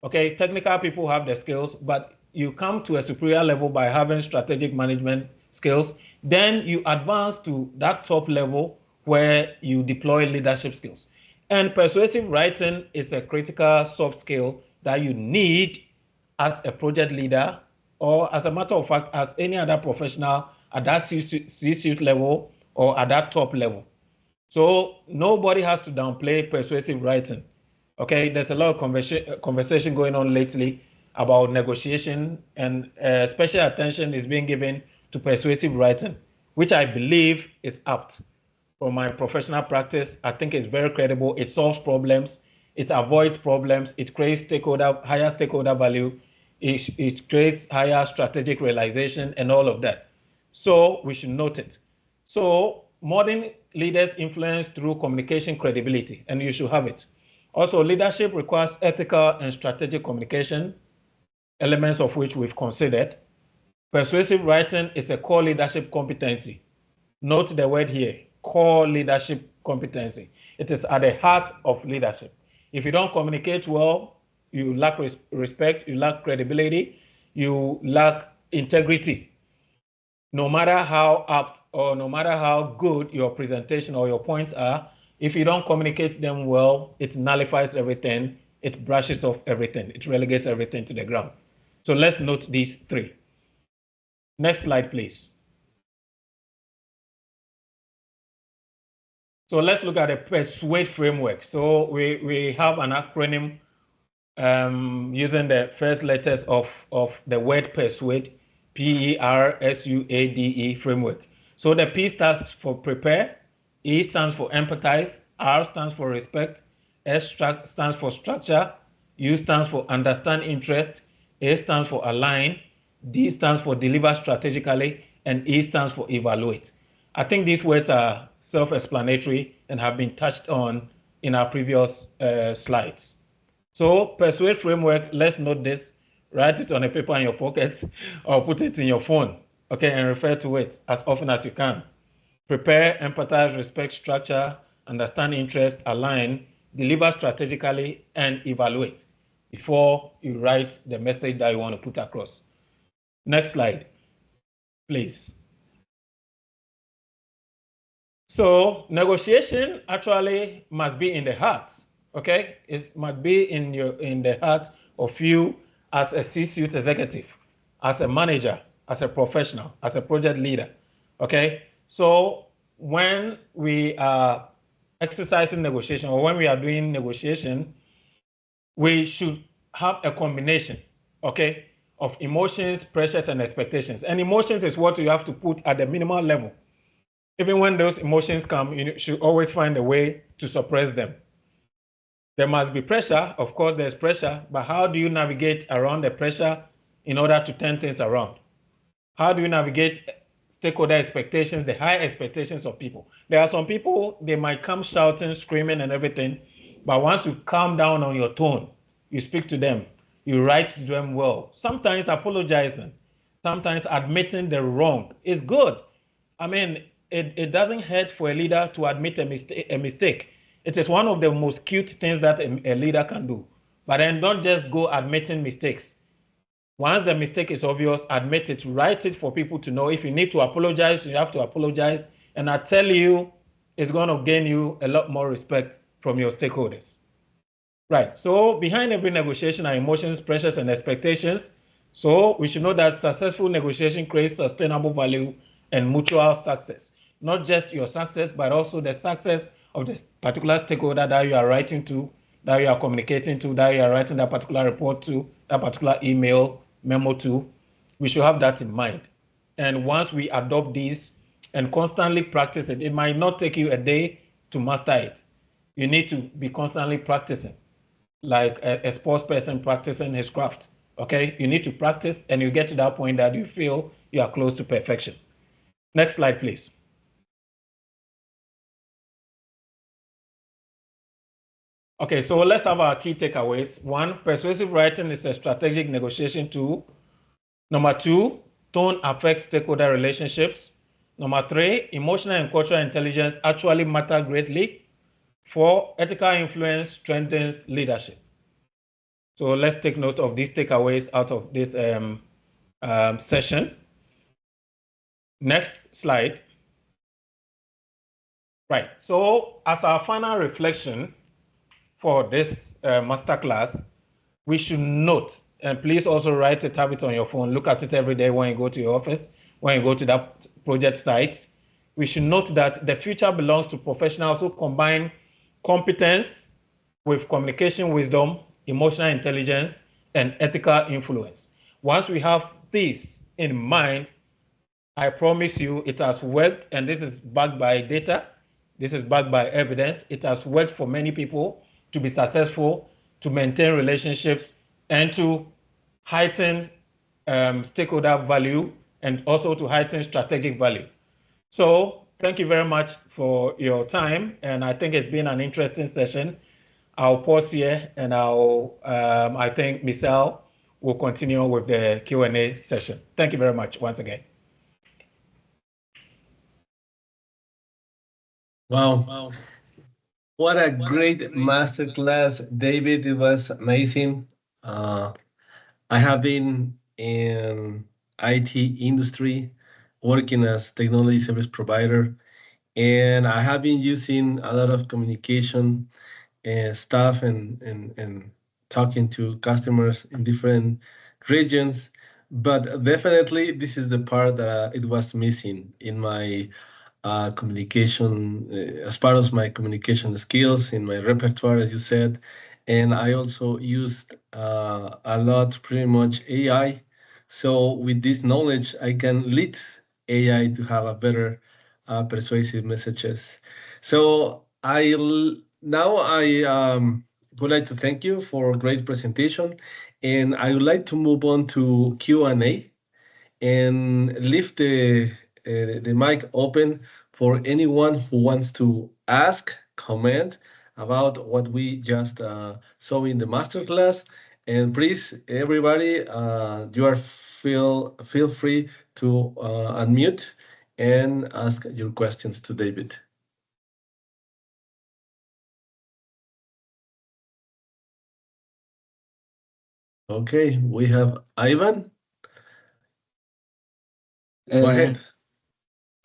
C: Okay, technical people have the skills, but you come to a superior level by having strategic management skills. Then you advance to that top level where you deploy leadership skills. And persuasive writing is a critical soft skill that you need as a project leader, or as a matter of fact, as any other professional at that C-suite level or at that top level. So nobody has to downplay persuasive writing. Okay, there's a lot of conversation going on lately about negotiation, and special attention is being given to persuasive writing, which I believe is apt. From my professional practice, I think it's very credible. It solves problems, it avoids problems, it creates higher stakeholder value, it creates higher strategic realization and all of that. So we should note it. So modern leaders influence through communication credibility, and you should have it. Also, leadership requires ethical and strategic communication, elements of which we've considered. Persuasive writing is a core leadership competency. Note the word here, core leadership competency. It is at the heart of leadership. If you don't communicate well, you lack respect, you lack credibility, you lack integrity. No matter how apt or no matter how good your presentation or your points are, if you don't communicate them well, it nullifies everything, it brushes off everything, it relegates everything to the ground. So let's note these three. Next slide, please. So let's look at the Persuade framework. So we have an acronym using the first letters of the word persuade, Persuade framework. So the P stands for prepare, E stands for empathize, R stands for respect, S stands for structure, U stands for understand interest, A stands for align, D stands for deliver strategically, and E stands for evaluate. I think these words are self-explanatory and have been touched on in our previous slides. So Persuade framework, let's note this, write it on a paper in your pocket or put it in your phone, okay, and refer to it as often as you can. Prepare, empathize, respect, structure, understand interest, align, deliver strategically, and evaluate before you write the message that you want to put across. Next slide, please. So negotiation actually must be in the heart, okay? It must be in the heart of you as a C-suite executive, as a manager, as a professional, as a project leader, okay? So when we are exercising negotiation or when we are doing negotiation, we should have a combination, okay, of emotions, pressures, and expectations. And emotions is what you have to put at the minimal level. Even when those emotions come, you should always find a way to suppress them. There must be pressure. Of course, there's pressure, but how do you navigate around the pressure in order to turn things around? How do you navigate stakeholder expectations, the high expectations of people? There are some people, they might come shouting, screaming, and everything, but once you calm down on your tone, you speak to them, you write to them well, sometimes apologizing, sometimes admitting the wrong is good. I mean, it doesn't hurt for a leader to admit a mistake. It is one of the most cute things that a leader can do. But then don't just go admitting mistakes. Once the mistake is obvious, admit it, write it for people to know. If you need to apologize, you have to apologize. And I tell you, it's going to gain you a lot more respect from your stakeholders. Right, so behind every negotiation are emotions, pressures, and expectations. So we should know that successful negotiation creates sustainable value and mutual success. Not just your success, but also the success of the particular stakeholder that you are writing to, that you are communicating to, that you are writing that particular report to, that particular email, memo to. We should have that in mind. And once we adopt these and constantly practice it, it might not take you a day to master it. You need to be constantly practicing, like a sports person practicing his craft. Okay, you need to practice and you get to that point that you feel you are close to perfection. Next slide, please. Okay, so let's have our key takeaways. One, persuasive writing is a strategic negotiation tool. Number two, tone affects stakeholder relationships. Number three, emotional and cultural intelligence actually matter greatly. Four, ethical influence strengthens leadership. So let's take note of these takeaways out of this session. Next slide. Right, so as our final reflection for this masterclass, we should note, and please also write it, have it on your phone, look at it every day when you go to your office, when you go to that project site. We should note that the future belongs to professionals who combine competence with communication wisdom, emotional intelligence, and ethical influence. Once we have this in mind, I promise you it has worked, and this is backed by data. This is backed by evidence. It has worked for many people to be successful, to maintain relationships, and to heighten stakeholder value, and also to heighten strategic value. So thank you very much for your time, and I think it's been an interesting session. I'll pause here, and I think Michelle will continue with the Q&A session. Thank you very much once again.
A: Wow. What a great masterclass, David. It was amazing. I have been in IT industry working as technology service provider, and I have been using a lot of communication stuff and talking to customers in different regions. But definitely, this is the part that it was missing in my communication, as part of my communication skills in my repertoire, as you said. And I also used a lot, pretty much AI. So with this knowledge, I can lead AI to have a better persuasive messages. So now I would like to thank you for a great presentation, and I would like to move on to Q&A and leave the mic open for anyone who wants to ask, comment about what we just saw in the masterclass. And please, everybody, you are feel free to unmute and ask your questions to David. Okay, we have Ivan. Go ahead.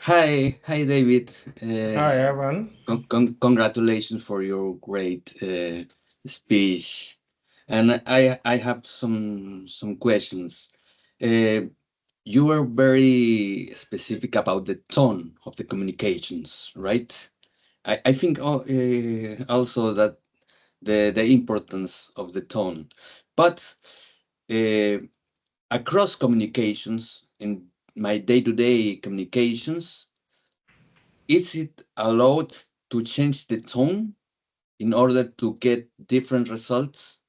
D: Hi, David.
C: Hi, Ivan.
D: Congratulations for your great speech, and I have some questions. You were very specific about the tone of the communications, right? I think also that the importance of the tone, but across communications in my day-to-day communications, is it allowed to change the tone in order to get different results?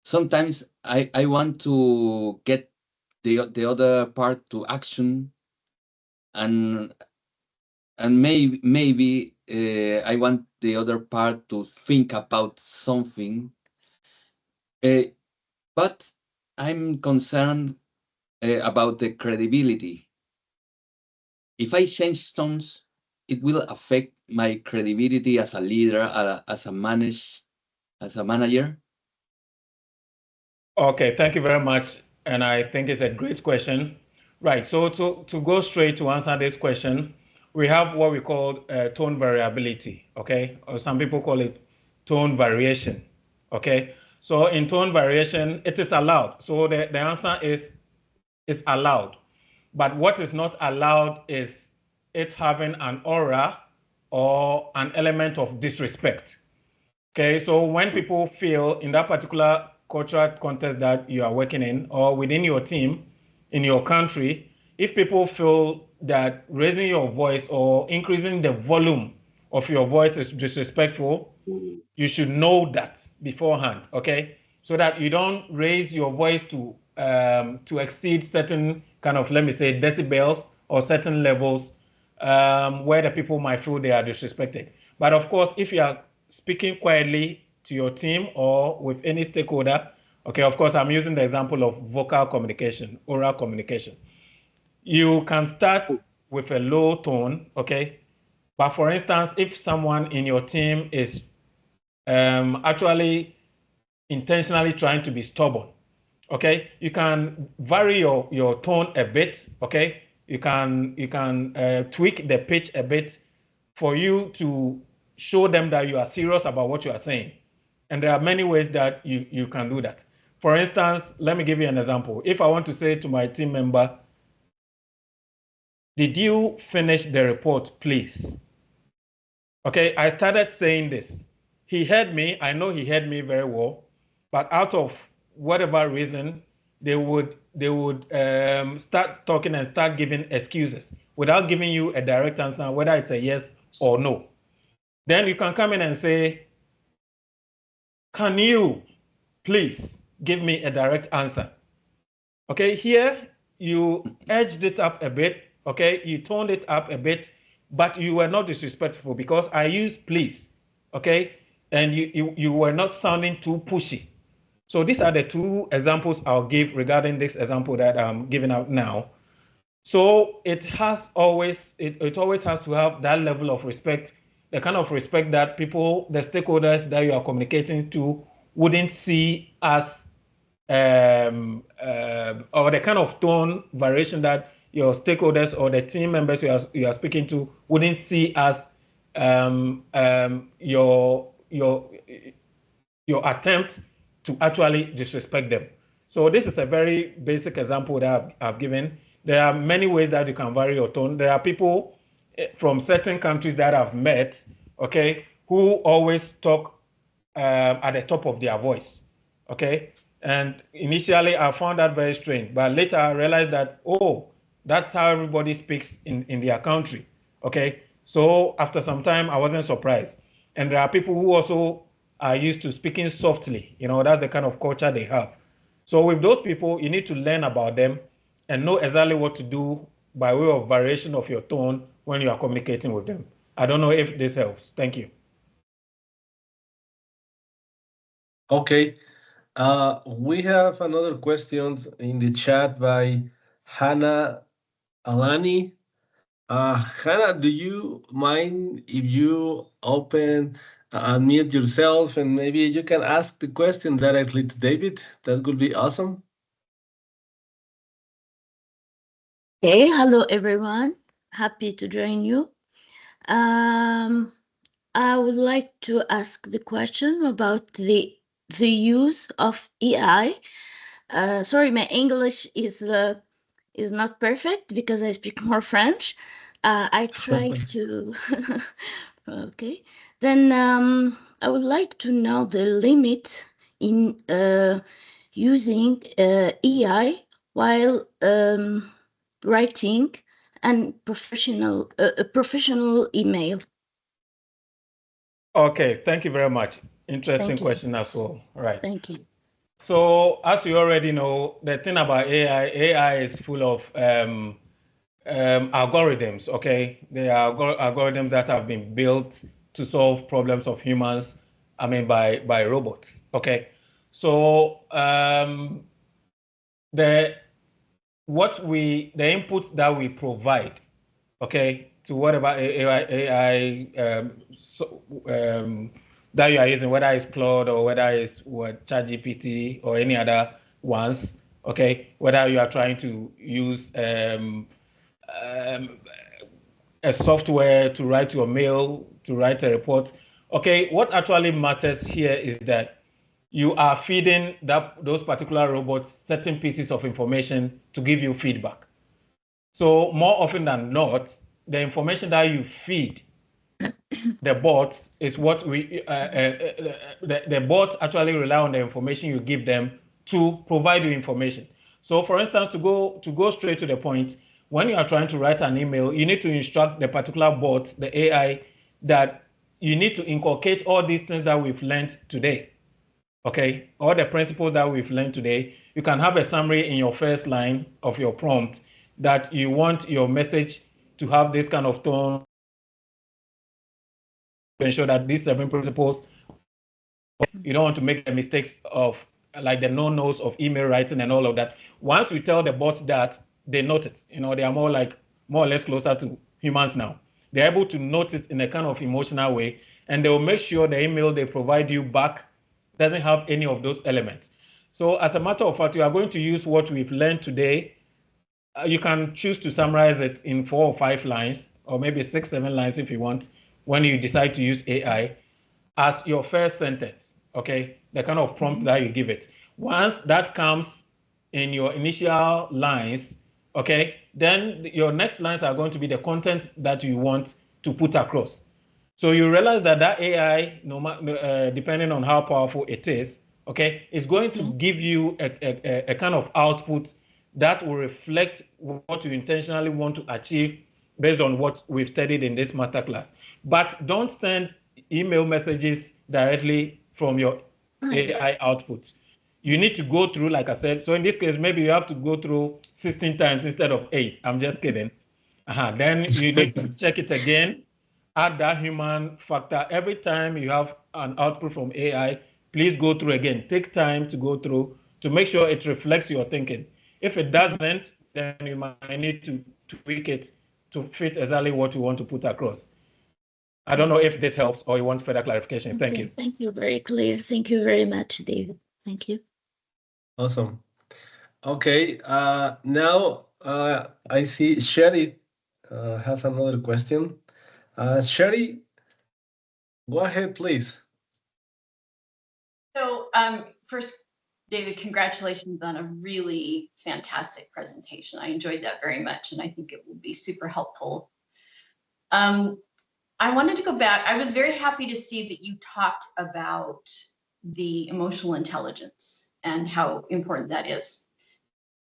D: Sometimes I want to get the other part to action, and maybe I want the other part to think about something, but I'm concerned about the credibility. If I change tones, it will affect my credibility as a leader, as a manager.
C: Okay, thank you very much. And I think it's a great question. Right, so to go straight to answer this question, we have what we call tone variability, okay? Or some people call it tone variation, okay? So in tone variation, it is allowed. So the answer is allowed. But what is not allowed is it having an aura or an element of disrespect. Okay, so when people feel in that particular cultural context that you are working in or within your team, in your country, if people feel that raising your voice or increasing the volume of your voice is disrespectful, you should know that beforehand, okay? So that you don't raise your voice to exceed certain kind of, let me say, decibels or certain levels where the people might feel they are disrespected. But of course, if you are speaking quietly to your team or with any stakeholder, okay, of course, I'm using the example of vocal communication, oral communication. You can start with a low tone, okay? But for instance, if someone in your team is actually intentionally trying to be stubborn, okay, you can vary your tone a bit, okay? You can tweak the pitch a bit for you to show them that you are serious about what you are saying. And there are many ways that you can do that. For instance, let me give you an example. If I want to say to my team member, did you finish the report, please? Okay, I started saying this. He heard me. I know he heard me very well, but out of whatever reason, they would start talking and start giving excuses without giving you a direct answer, whether it's a yes or no. Then you can come in and say, can you please give me a direct answer? Okay, here you edged it up a bit, okay, you toned it up a bit, but you were not disrespectful because I used please, okay, and you were not sounding too pushy. So these are the two examples I'll give regarding this example that I'm giving out now. So it always has to have that level of respect, the kind of respect that people, the stakeholders that you are communicating to, wouldn't see as or the kind of tone variation that your stakeholders or the team members you are speaking to wouldn't see as your attempt to actually disrespect them. So this is a very basic example that I've given. There are many ways that you can vary your tone. There are people from certain countries that I've met, okay, who always talk at the top of their voice, okay? And initially I found that very strange, but later I realized that, oh, that's how everybody speaks in their country, okay? So after some time, I wasn't surprised. And there are people who also are used to speaking softly, that's the kind of culture they have. So with those people, you need to learn about them and know exactly what to do by way of variation of your tone when you are communicating with them. I don't know if this helps. Thank you.
A: Okay. We have another question in the chat by Hannah Alani. Hannah, do you mind if you unmute yourself and maybe you can ask the question directly to David? That would be awesome.
E: Okay, hello everyone. Happy to join you. I would like to ask the question about the use of AI. Sorry, my English is not perfect because I speak more French. I try to. Okay, then I would like to know the limit in using AI while writing and professional email.
C: Okay, thank you very much. Interesting
E: Thank you.
C: question as well. All right.
E: Thank you.
C: So as you already know, the thing about AI is full of algorithms. Okay, they are algorithms that have been built to solve problems of humans. I mean, by robots. Okay, so the inputs that we provide, okay, to whatever AI that you are using, whether it's Claude or whether it's ChatGPT or any other ones, okay, whether you are trying to use a software to write your mail, to write a report, okay, what actually matters here is that you are feeding those particular robots certain pieces of information to give you feedback. So more often than not, the information that you feed the bots is what the bots actually rely on the information you give them to provide you information. So for instance, to go straight to the point, when you are trying to write an email, you need to instruct the particular bot, the AI, that you need to inculcate all these things that we've learned today. Okay, all the principles that we've learned today. You can have a summary in your first line of your prompt that you want your message to have this kind of tone to ensure that these 7 principles, you don't want to make the mistakes of like the no-nos of email writing and all of that. Once we tell the bots that, they note it. They are more or less closer to humans now. They're able to note it in a kind of emotional way, and they will make sure the email they provide you back doesn't have any of those elements. So as a matter of fact, you are going to use what we've learned today. You can choose to summarize it in 4 or 5 lines, or maybe 6, 7 lines if you want, when you decide to use AI as your first sentence, okay? The kind of prompt that you give it. Once that comes in your initial lines, okay, then your next lines are going to be the content that you want to put across. So you realize that AI, depending on how powerful it is, okay, is going to give you a kind of output that will reflect what you intentionally want to achieve based on what we've studied in this masterclass. But don't send email messages directly from your AI output. You need to go through, like I said, so in this case, maybe you have to go through 16 times instead of 8. I'm just kidding. Then you need to check it again, add that human factor. Every time you have an output from AI, please go through again. Take time to go through to make sure it reflects your thinking. If it doesn't, then you might need to tweak it to fit exactly what you want to put across. I don't know if this helps or you want further clarification. Thank you.
E: Thank you. Very clear. Thank you very much, David. Thank you.
A: Awesome. Okay. Now I see Sherry has another question. Sherry, go ahead, please.
F: So first, David, congratulations on a really fantastic presentation. I enjoyed that very much, and I think it will be super helpful. I wanted to go back. I was very happy to see that you talked about the emotional intelligence and how important that is.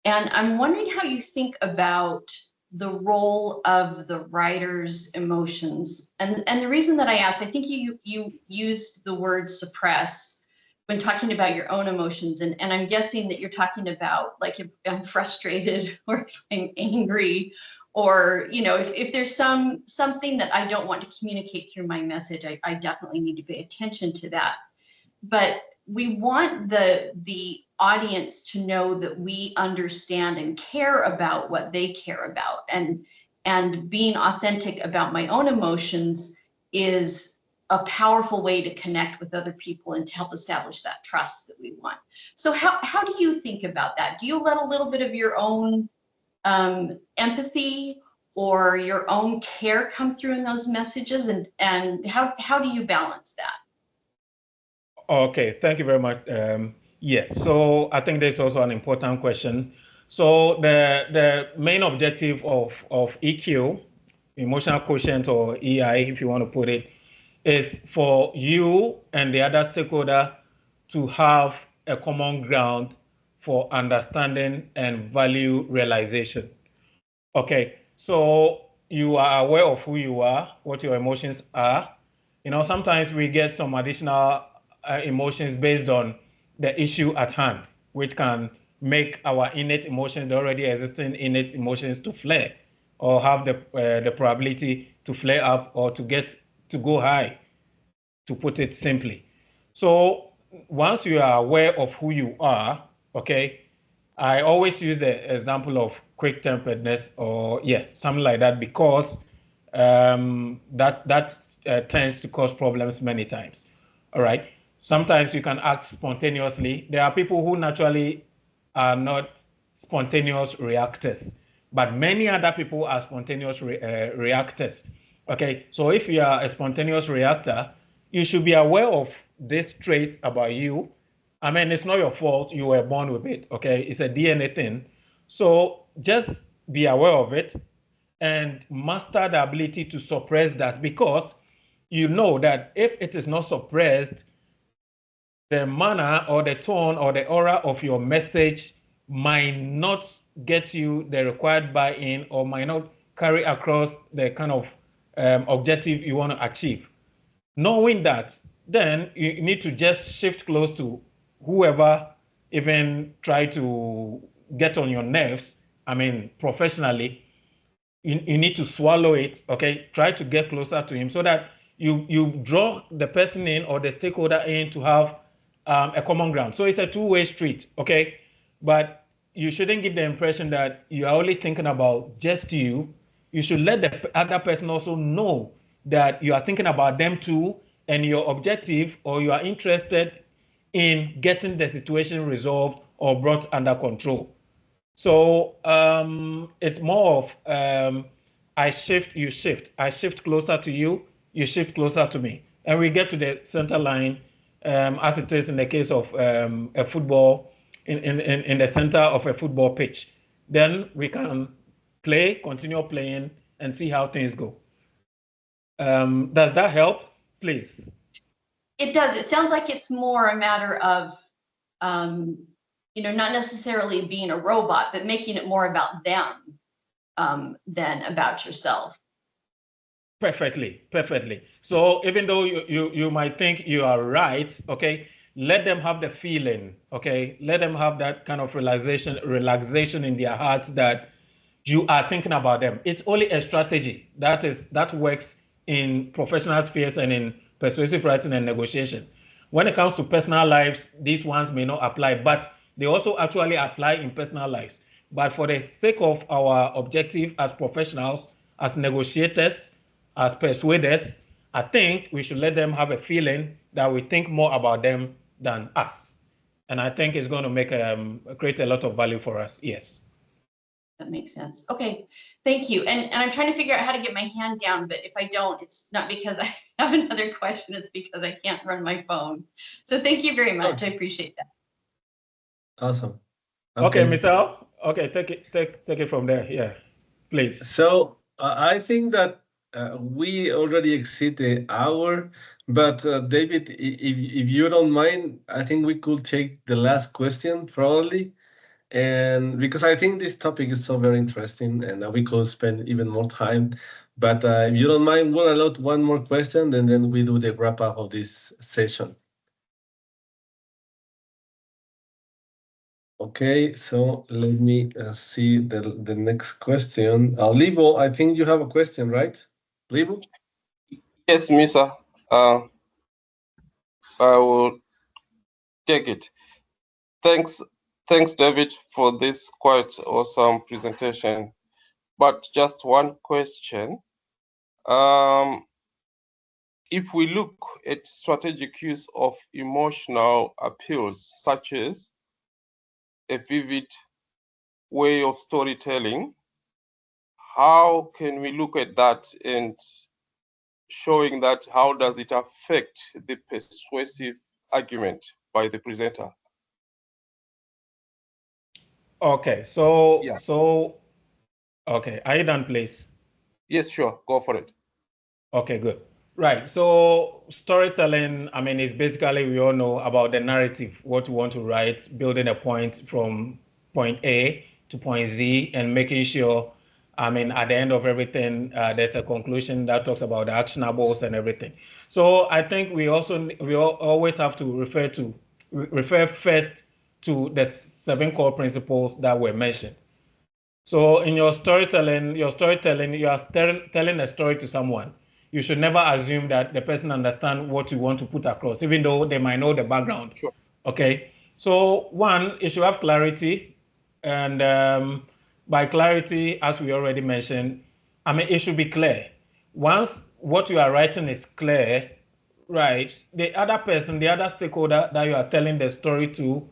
F: And I'm wondering how you think about the role of the writer's emotions. And the reason that I asked, I think you used the word suppress when talking about your own emotions. And I'm guessing that you're talking about, like, if I'm frustrated or if I'm angry, or, you know, if there's something that I don't want to communicate through my message, I definitely need to pay attention to that. But we want the audience to know that we understand and care about what they care about, and being authentic about my own emotions is a powerful way to connect with other people and to help establish that trust that we want. So how do you think about that? Do you let a little bit of your own empathy or your own care come through in those messages, and how do you balance that?
C: Okay, thank you very much. Yes, so I think there's also an important question. So the main objective of EQ, emotional quotient, or EI, if you want to put it, is for you and the other stakeholder to have a common ground for understanding and value realization. Okay, so you are aware of who you are, what your emotions are. You know, sometimes we get some additional emotions based on the issue at hand, which can make our innate emotions, the already existing innate emotions, to flare, or have the probability to flare up or to go high, to put it simply. So once you are aware of who you are, okay, I always use the example of quick-temperedness, or something like that, because that tends to cause problems many times. All right. Sometimes you can act spontaneously. There are people who naturally are not spontaneous reactors, but many other people are spontaneous reactors. Okay. So if you are a spontaneous reactor, you should be aware of this trait about you. I mean, it's not your fault. You were born with it. Okay. It's a DNA thing. So just be aware of it and master the ability to suppress that, because you know that if it is not suppressed, the manner or the tone or the aura of your message might not get you the required buy-in, or might not carry across the kind of objective you want to achieve. Knowing that, then you need to just shift close to whoever even try to get on your nerves. I mean, professionally, you need to swallow it, okay? Try to get closer to him so that you draw the person in, or the stakeholder in, to have a common ground. So it's a two-way street, okay? But you shouldn't give the impression that you are only thinking about just you. You should let the other person also know that you are thinking about them too, and your objective, or you are interested in getting the situation resolved or brought under control. So it's more of I shift, you shift. I shift closer to you, you shift closer to me. And we get to the center line, as it is in the case of a football, in the center of a football pitch. Then we can continue playing, and see how things go. Does that help, please?
F: It does. It sounds like it's more a matter of, not necessarily being a robot, but making it more about them than about yourself.
C: Perfectly. So even though you might think you are right, okay, let them have the feeling, okay? Let them have that kind of relaxation in their hearts that you are thinking about them. It's only a strategy that works in professional spheres and in persuasive writing and negotiation. When it comes to personal lives, these ones may not apply, but they also actually apply in personal lives. But for the sake of our objective as professionals, as negotiators, as persuaders, I think we should let them have a feeling that we think more about them than us. And I think it's going to create a lot of value for us. Yes.
F: That makes sense. Okay, thank you. And I'm trying to figure out how to get my hand down, but if I don't, it's not because I have another question, it's because I can't run my phone. So thank you very much. I appreciate that.
A: Awesome.
C: Okay, Michelle. Okay, take it from there. Yeah, please.
A: So I think that we already exceed the hour, but David, if you don't mind, I think we could take the last question probably, and because I think this topic is so very interesting, and we could spend even more time. But if you don't mind, we'll allow one more question, and then we do the wrap up of this session. Okay, so let me see the next question. Livo, I think you have a question, right? Livo?
G: Yes, Misa. I will take it. Thanks, David, for this quite awesome presentation. But just one question. If we look at strategic use of emotional appeals, such as a vivid way of storytelling, how can we look at that and showing that how does it affect the persuasive argument by the presenter?
C: Okay, so okay, are you done, please?
G: Yes, sure, go for it.
C: Okay, good. Right. So storytelling, I mean, is basically, we all know about the narrative, what you want to write, building a point from point A to point Z, and making sure, I mean, at the end of everything, there's a conclusion that talks about the actionables and everything. So I think we always have to refer first to the 7 core principles that were mentioned. So in your storytelling, you are telling a story to someone. You should never assume that the person understands what you want to put across, even though they might know the background.
G: Sure.
C: Okay. So one, it should have clarity, and by clarity, as we already mentioned, I mean, it should be clear. Once what you are writing is clear, right, the other person, the other stakeholder that you are telling the story to,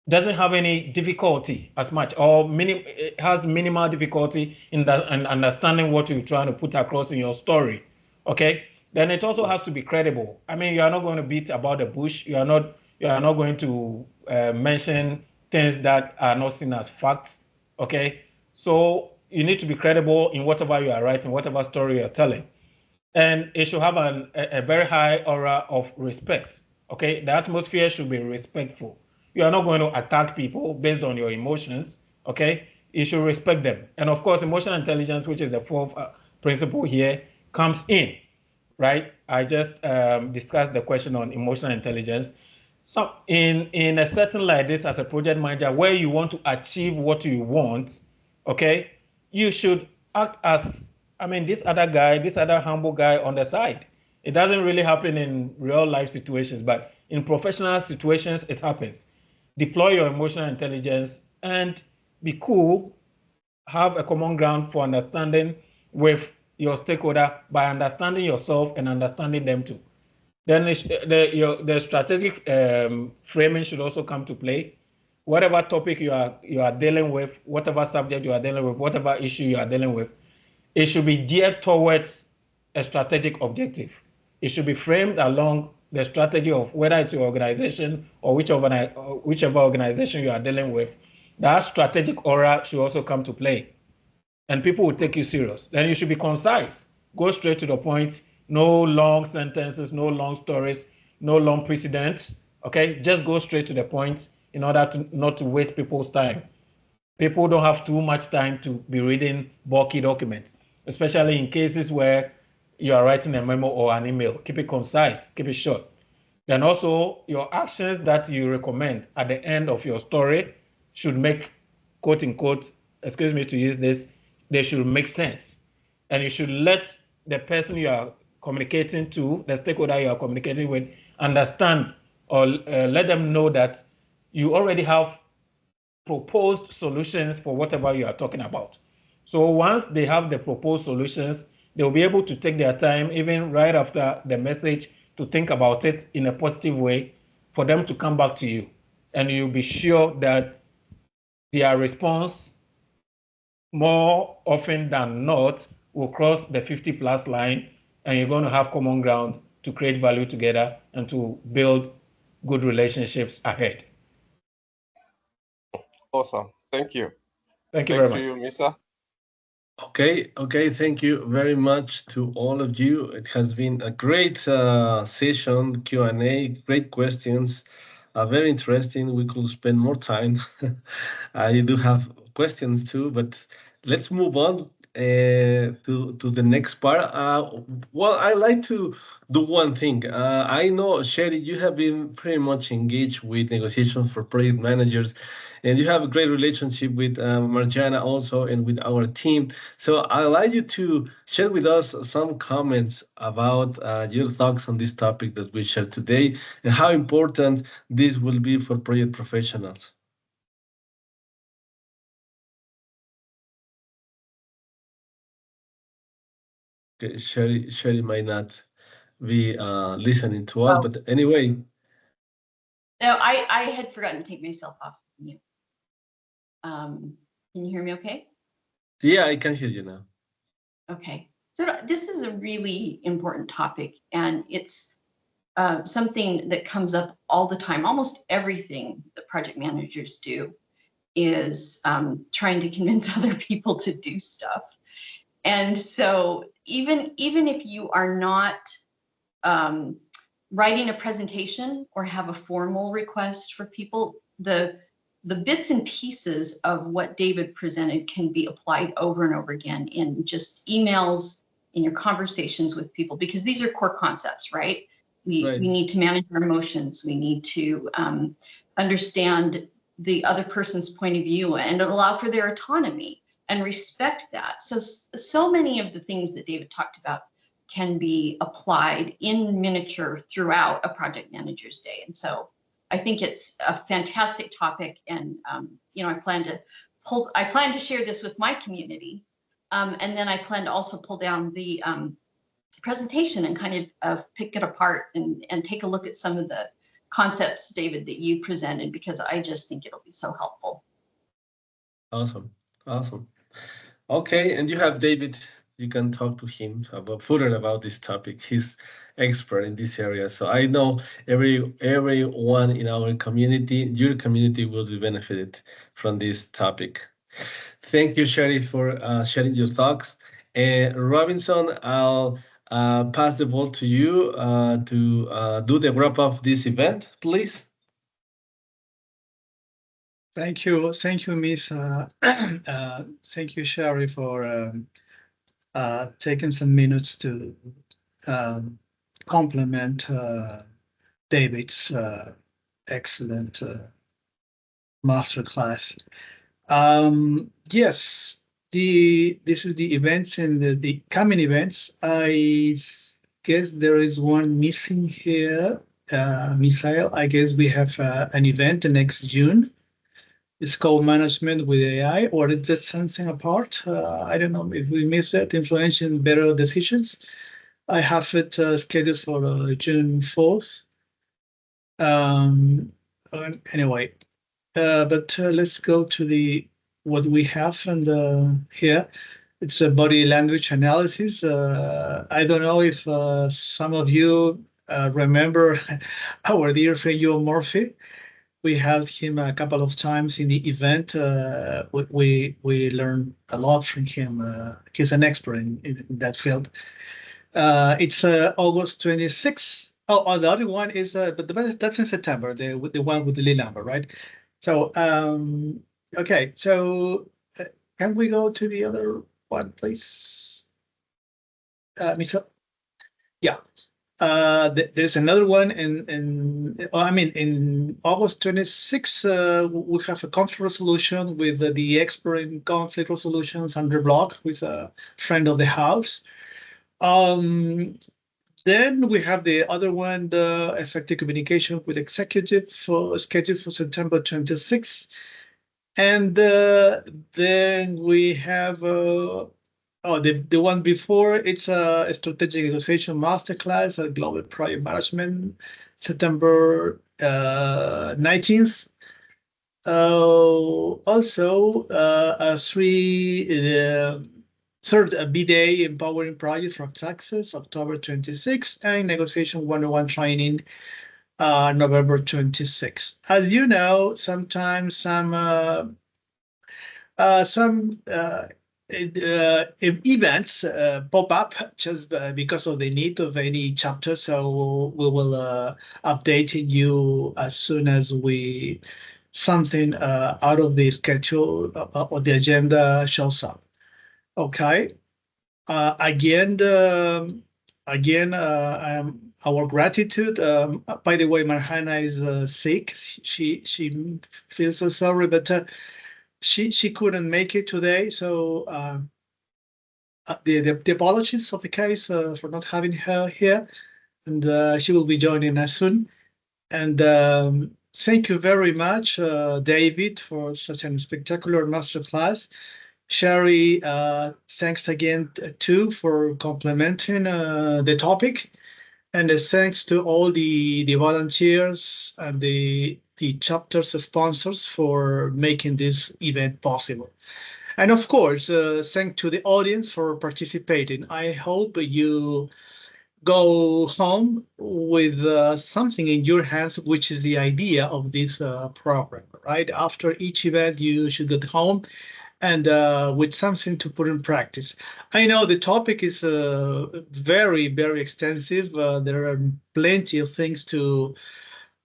C: doesn't have any difficulty as much, or it has minimal difficulty in understanding what you're trying to put across in your story. Okay, then it also has to be credible. I mean, you are not going to beat about the bush. You are not going to mention things that are not seen as facts. Okay, so you need to be credible in whatever you are writing, whatever story you're telling, and it should have a very high aura of respect. Okay, the atmosphere should be respectful. You are not going to attack people based on your emotions. Okay, you should respect them. And of course, emotional intelligence, which is the 4th principle here, comes in, right? I just discussed the question on emotional intelligence. So in a setting like this, as a project manager, where you want to achieve what you want, okay, you should act as, I mean, this other humble guy on the side. It doesn't really happen in real life situations, but in professional situations, it happens. Deploy your emotional intelligence and be cool, have a common ground for understanding with your stakeholder by understanding yourself and understanding them too. Then the strategic framing should also come to play. Whatever topic you are dealing with, whatever subject you are dealing with, whatever issue you are dealing with, it should be geared towards a strategic objective. It should be framed along the strategy of whether it's your organization or whichever organization you are dealing with. That strategic aura should also come to play, and people will take you serious. Then you should be concise. Go straight to the point. No long sentences, no long stories, no long precedents. Okay, just go straight to the point in order to not to waste people's time. People don't have too much time to be reading bulky documents, especially in cases where you are writing a memo or an email. Keep it concise, keep it short. Then also, your actions that you recommend at the end of your story should make, quote unquote, excuse me to use this, they should make sense. And you should let the person you are communicating to, the stakeholder you are communicating with, understand, or let them know that you already have proposed solutions for whatever you are talking about. So once they have the proposed solutions, they'll be able to take their time, even right after the message, to think about it in a positive way for them to come back to you. And you'll be sure that their response more often than not, will cross the 50+ line, and you're going to have common ground to create value together and to build good relationships ahead.
G: Awesome. Thank you.
C: Thank you very
G: Back
C: much.
G: to you, Misa.
A: Okay, thank you very much to all of you. It has been a great session, Q&A, great questions, very interesting. We could spend more time. I do have questions too, but let's move on to the next part. Well, I like to do one thing. I know, Sherry, you have been pretty much engaged with negotiations for project managers, and you have a great relationship with Marjana also and with our team. So I'd like you to share with us some comments about your thoughts on this topic that we shared today and how important this will be for project professionals. Okay, Sherry might not be listening to us, but anyway.
F: No, I had forgotten to take myself off mute. Can you hear me okay?
A: Yeah, I can hear you now.
F: Okay. So this is a really important topic, and it's something that comes up all the time. Almost everything that project managers do is trying to convince other people to do stuff. And so even if you are not writing a presentation or have a formal request for people, the bits and pieces of what David presented can be applied over and over again in just emails, in your conversations with people, because these are core concepts, right? We need to manage our emotions. We need to understand the other person's point of view and allow for their autonomy and respect that. So many of the things that David talked about can be applied in miniature throughout a project manager's day. And so I think it's a fantastic topic, and I plan to share this with my community, and then I plan to also pull down the presentation and kind of pick it apart and take a look at some of the concepts, David, that you presented, because I just think it'll be so helpful.
A: Awesome. Okay, and you have David. You can talk to him further about this topic. He's expert in this area. So I know everyone in our community, your community, will be benefited from this topic. Thank you, Sherry, for sharing your thoughts. And Robinson, I'll pass the ball to you to do the wrap up of this event, please.
B: Thank you, Miss. Thank you, Sherry, for taking some minutes to compliment David's excellent masterclass. Yes, this is the events and the coming events. I guess there is one missing here. Misael, I guess we have an event next June. It's called Management with AI, or is that something apart? I don't know if we missed that. Influencing better decisions. I have it scheduled for June 4th. Anyway, but let's go to what we have and here. It's a body language analysis. I don't know if some of you remember our dear friend Joe Murphy. We had him a couple of times in the event. We learned a lot from him. He's an expert in that field. It's August 26th. Oh, the other one is, but that's in September, the one with the lead number, right? So, okay. So, can we go to the other one, please? Mr. Yeah. There's another one in August 26th, we have a conflict resolution with the expert in conflict resolutions, Andrew Block, who is a friend of the house. Then we have the other one, the effective communication with executive scheduled for September 26th. And then we have the one before, it's a strategic negotiation masterclass at Global Project Management, September 19th. Also, third B-Day Empowering Project from Texas, October 26th, and Negotiation 101 Training, November 26th. As you know, sometimes some events pop up just because of the need of any chapter. So we will update you as soon as we something out of the schedule or the agenda shows up. Okay. Again, our gratitude. By the way, Marhana is sick. She feels so sorry, but she couldn't make it today. So the apologies of the case for not having her here, and she will be joining us soon. And thank you very much, David, for such a spectacular masterclass. Sherry, thanks again too for complementing the topic, and thanks to all the volunteers and the chapter's sponsors for making this event possible. And of course, thanks to the audience for participating. I hope you go home with something in your hands, which is the idea of this program, right? After each event, you should get home and with something to put in practice. I know the topic is very, very extensive. There are plenty of things to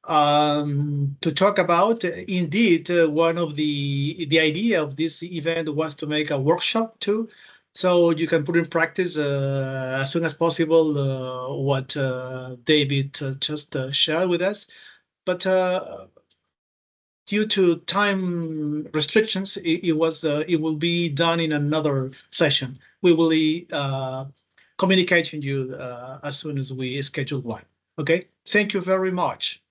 B: talk about. Indeed, one of the idea of this event was to make a workshop too, so you can put in practice as soon as possible what David just shared with us. But due to time restrictions, it will be done in another session. We will be communicating you as soon as we schedule one. Okay, thank you very much.